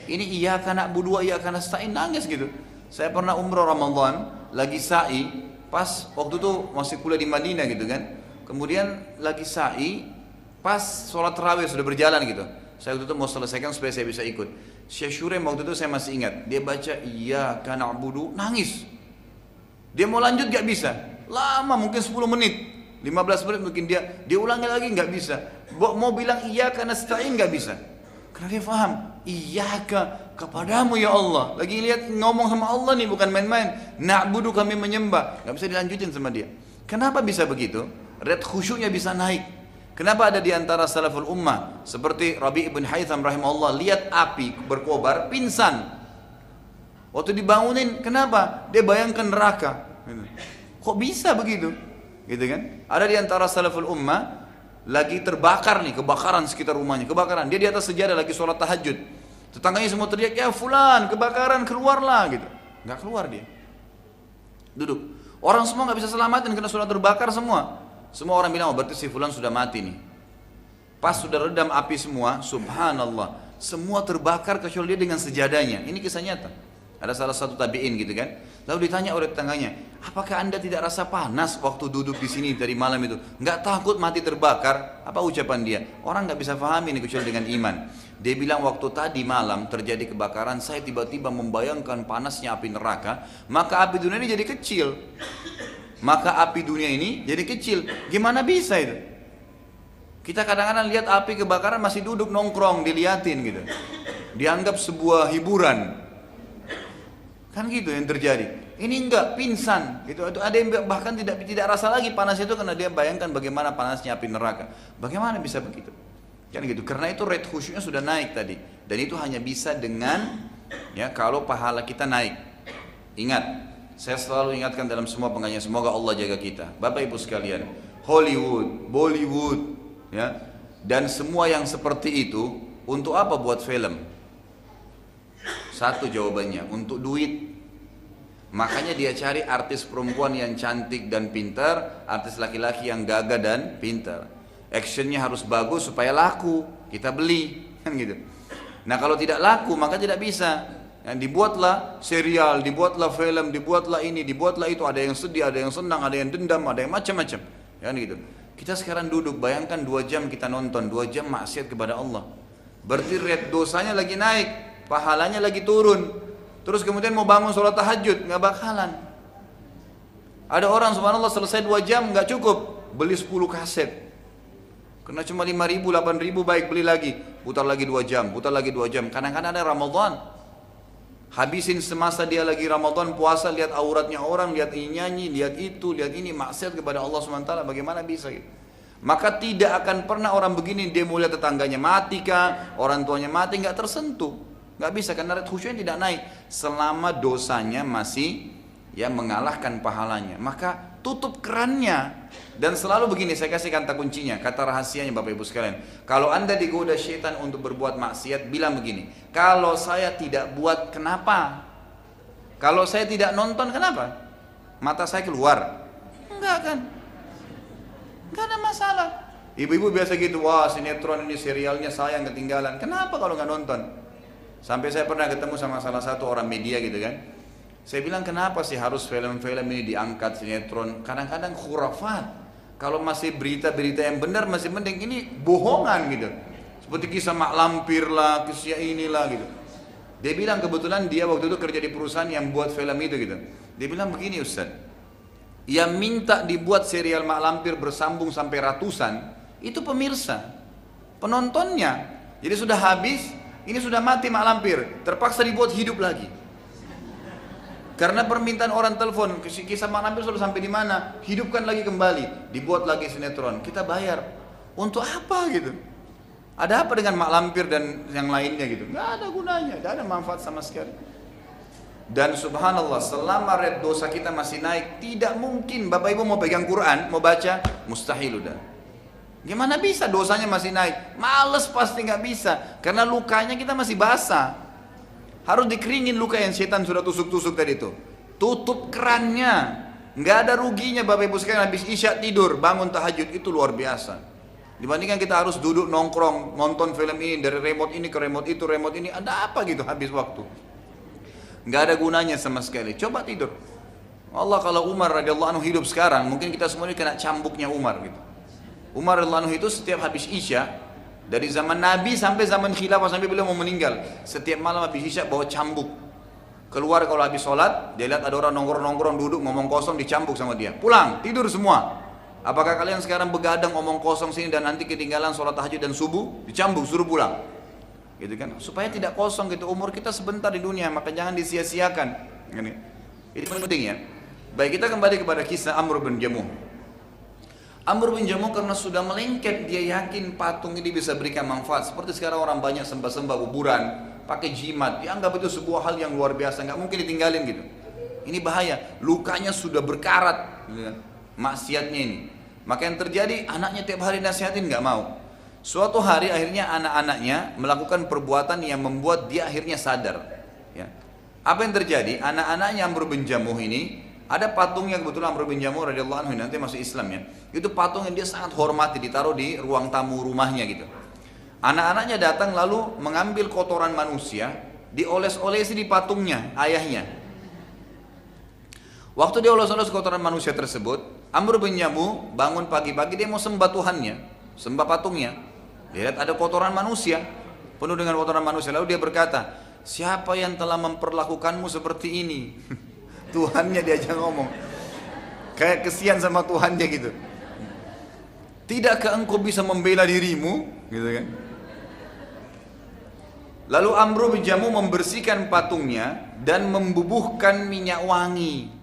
Ini iyyaka na'budu wa iyyaka nasta'in nangis gitu. Saya pernah umrah Ramadan, lagi sa'i, pas waktu itu masih kuliah di Madinah gitu kan. Kemudian lagi sa'i, pas sholat tarawih sudah berjalan gitu. Saya waktu itu mau selesaikan supaya saya bisa ikut. Syekh Shurem waktu itu saya masih ingat, dia baca iyyaka na'budu, nangis. Dia mau lanjut gak bisa, lama mungkin 10 menit, 15 menit mungkin dia ulangi lagi gak bisa. Mau bilang iyyaka nasta'in gak bisa. Karena dia paham, iyyaka kepadamu ya Allah. Lagi lihat ngomong sama Allah nih, bukan main-main. Na'budu kami menyembah, gak bisa dilanjutin sama dia. Kenapa bisa begitu? Red khusyuknya bisa naik. Kenapa ada di antara salaful ummah seperti Rabi' ibn Haytham rahimahullah, lihat api berkobar, pingsan. Waktu dibangunin, kenapa? Dia bayangkan neraka. Kok bisa begitu? Gitu kan? Ada di antara salaful ummah lagi terbakar nih, kebakaran sekitar rumahnya, kebakaran. Dia di atas sejadah lagi sholat tahajud. Tetangganya semua teriak, ya fulan, kebakaran, keluarlah gitu. Nggak keluar dia. Duduk. Orang semua nggak bisa selamatin karena sudah terbakar semua. Semua orang bilang, oh berarti si fulan sudah mati nih. Pas sudah redam api semua, subhanallah, semua terbakar kecuali dia dengan sejadahnya. Ini kisah nyata. Ada salah satu tabi'in gitu kan. Lalu ditanya oleh tetangganya, apakah anda tidak rasa panas waktu duduk di sini dari malam itu? Nggak takut mati terbakar? Apa ucapan dia? Orang nggak bisa pahami ini kecuali dengan iman. Dia bilang, waktu tadi malam terjadi kebakaran, saya tiba-tiba membayangkan panasnya api neraka, maka api dunia ini jadi kecil. Maka api dunia ini jadi kecil. Gimana bisa itu? Kita kadang-kadang lihat api kebakaran masih duduk nongkrong, diliatin gitu. Dianggap sebuah hiburan. Kan gitu yang terjadi. Ini enggak, pingsan. Gitu. Ada yang bahkan tidak rasa lagi panas itu karena dia bayangkan bagaimana panasnya api neraka. Bagaimana bisa begitu? Kan gitu. Karena itu rate khusyuknya sudah naik tadi. Dan itu hanya bisa dengan ya kalau pahala kita naik. Ingat, saya selalu ingatkan dalam semua pengajian, semoga Allah jaga kita. Bapak Ibu sekalian, Hollywood, Bollywood, ya, dan semua yang seperti itu untuk apa buat film? Satu jawabannya, untuk duit. Makanya dia cari artis perempuan yang cantik dan pintar, artis laki-laki yang gagah dan pintar. Actionnya harus bagus supaya laku, kita beli, kan gitu. Nah kalau tidak laku maka tidak bisa. Dibuatlah serial, dibuatlah film, dibuatlah ini, dibuatlah itu. Ada yang sedih, ada yang senang, ada yang dendam, ada yang macam-macam. Kan gitu. Kita sekarang duduk, bayangkan 2 jam kita nonton, 2 jam maksiat kepada Allah. Berarti rate dosanya lagi naik, pahalanya lagi turun. Terus kemudian mau bangun sholat tahajud, nggak bakalan. Ada orang subhanallah selesai 2 jam nggak cukup, beli 10 kaset. Karena cuma 5.000, 8.000, baik beli lagi. Putar lagi 2 jam, putar lagi 2 jam. Kadang-kadang ada Ramadan. Habisin semasa dia lagi Ramadan puasa, lihat auratnya orang, lihat ini nyanyi, lihat itu, lihat ini, maksiat kepada Allah SWT. Bagaimana bisa gitu? Maka tidak akan pernah orang begini, dia mau lihat tetangganya mati kah, orang tuanya mati, nggak tersentuh. Nggak bisa karena khusyuknya tidak naik selama dosanya masih ya mengalahkan pahalanya. Maka tutup kerannya. Dan selalu begini, saya kasih kata kuncinya, kata rahasianya Bapak Ibu sekalian. Kalau Anda digoda syaitan untuk berbuat maksiat, bilang begini, kalau saya tidak buat kenapa? Kalau saya tidak nonton kenapa? Mata saya keluar? Enggak kan? Enggak ada masalah. Ibu-ibu biasa gitu, wah sinetron ini serialnya sayang ketinggalan. Kenapa kalau nggak nonton? Sampai saya pernah ketemu sama salah satu orang media gitu kan. Saya bilang kenapa sih harus film-film ini diangkat sinetron? Kadang-kadang khurafat. Kalau masih berita-berita yang benar masih mending, ini bohongan gitu. Seperti kisah mak lampir lah, kisah inilah gitu. Dia bilang kebetulan dia waktu itu kerja di perusahaan yang buat film itu gitu. Dia bilang begini Ustaz, yang minta dibuat serial mak lampir bersambung sampai ratusan, itu pemirsa, penontonnya. Jadi sudah habis, ini sudah mati mak lampir, terpaksa dibuat hidup lagi. Karena permintaan orang telepon, kisah mak lampir sudah sampai di mana? Hidupkan lagi kembali, dibuat lagi sinetron. Kita bayar. Untuk apa gitu? Ada apa dengan mak lampir dan yang lainnya gitu? Nggak ada gunanya, nggak ada manfaat sama sekali. Dan subhanallah, selama red dosa kita masih naik, tidak mungkin Bapak Ibu mau pegang Quran, mau baca, mustahil udah. Gimana bisa dosanya masih naik? Males pasti nggak bisa, karena lukanya kita masih basah. Harus dikeringin luka yang setan sudah tusuk-tusuk tadi itu. Tutup kerannya. Nggak ada ruginya Bapak Ibu sekalian habis isya tidur, bangun tahajud, itu luar biasa. Dibandingkan kita harus duduk nongkrong, nonton film ini, dari remote ini ke remote itu, remote ini, ada apa gitu habis waktu. Nggak ada gunanya sama sekali. Coba tidur. Allah kalau Umar radhiyallahu anhu hidup sekarang, mungkin kita semua ini kena cambuknya Umar gitu. Umar radhiyallahu anhu itu setiap habis isya, dari zaman Nabi sampai zaman khilafah sampai beliau mau meninggal, setiap malam habis isya bawa cambuk. Keluar kalau habis sholat, dia lihat ada orang nongkrong-nongkrong duduk ngomong kosong, dicambuk sama dia. Pulang, tidur semua. Apakah kalian sekarang begadang ngomong kosong sini dan nanti ketinggalan sholat tahajud dan subuh, dicambuk suruh pulang. Gitu kan? Supaya tidak kosong gitu, umur kita sebentar di dunia, maka jangan disia-siakan. Ini penting ya. Baik, kita kembali kepada kisah Amr bin Jamuh. Amr bin Jamuh karena sudah melengket, dia yakin patung ini bisa berikan manfaat. Seperti sekarang orang banyak sembah-sembah kuburan, pakai jimat, dianggap itu sebuah hal yang luar biasa, nggak mungkin ditinggalin gitu. Ini bahaya, lukanya sudah berkarat, gitu kan? Maksiatnya ini. Maka yang terjadi, anaknya tiap hari nasihatin nggak mau. Suatu hari akhirnya anak-anaknya melakukan perbuatan yang membuat dia akhirnya sadar. Ya. Apa yang terjadi? Anak-anaknya Amr bin Jamuh ini, ada patung yang kebetulan Amr bin Jamuh radhiyallahu anhu nanti masuk Islam ya. Itu patung yang dia sangat hormati, ditaruh di ruang tamu rumahnya gitu. Anak-anaknya datang lalu mengambil kotoran manusia, dioles-olesi di patungnya, ayahnya. Waktu dia oles-oles kotoran manusia tersebut, Amr bin Jamuh bangun pagi-pagi, dia mau sembah Tuhannya, sembah patungnya. Dia lihat ada kotoran manusia, penuh dengan kotoran manusia. Lalu dia berkata, siapa yang telah memperlakukanmu seperti ini? Tuhannya diajak ngomong, kayak kesian sama Tuhannya gitu. Tidakkah engkau bisa membela dirimu? Gitu kan. Lalu Amru bin Jamuh membersihkan patungnya dan membubuhkan minyak wangi.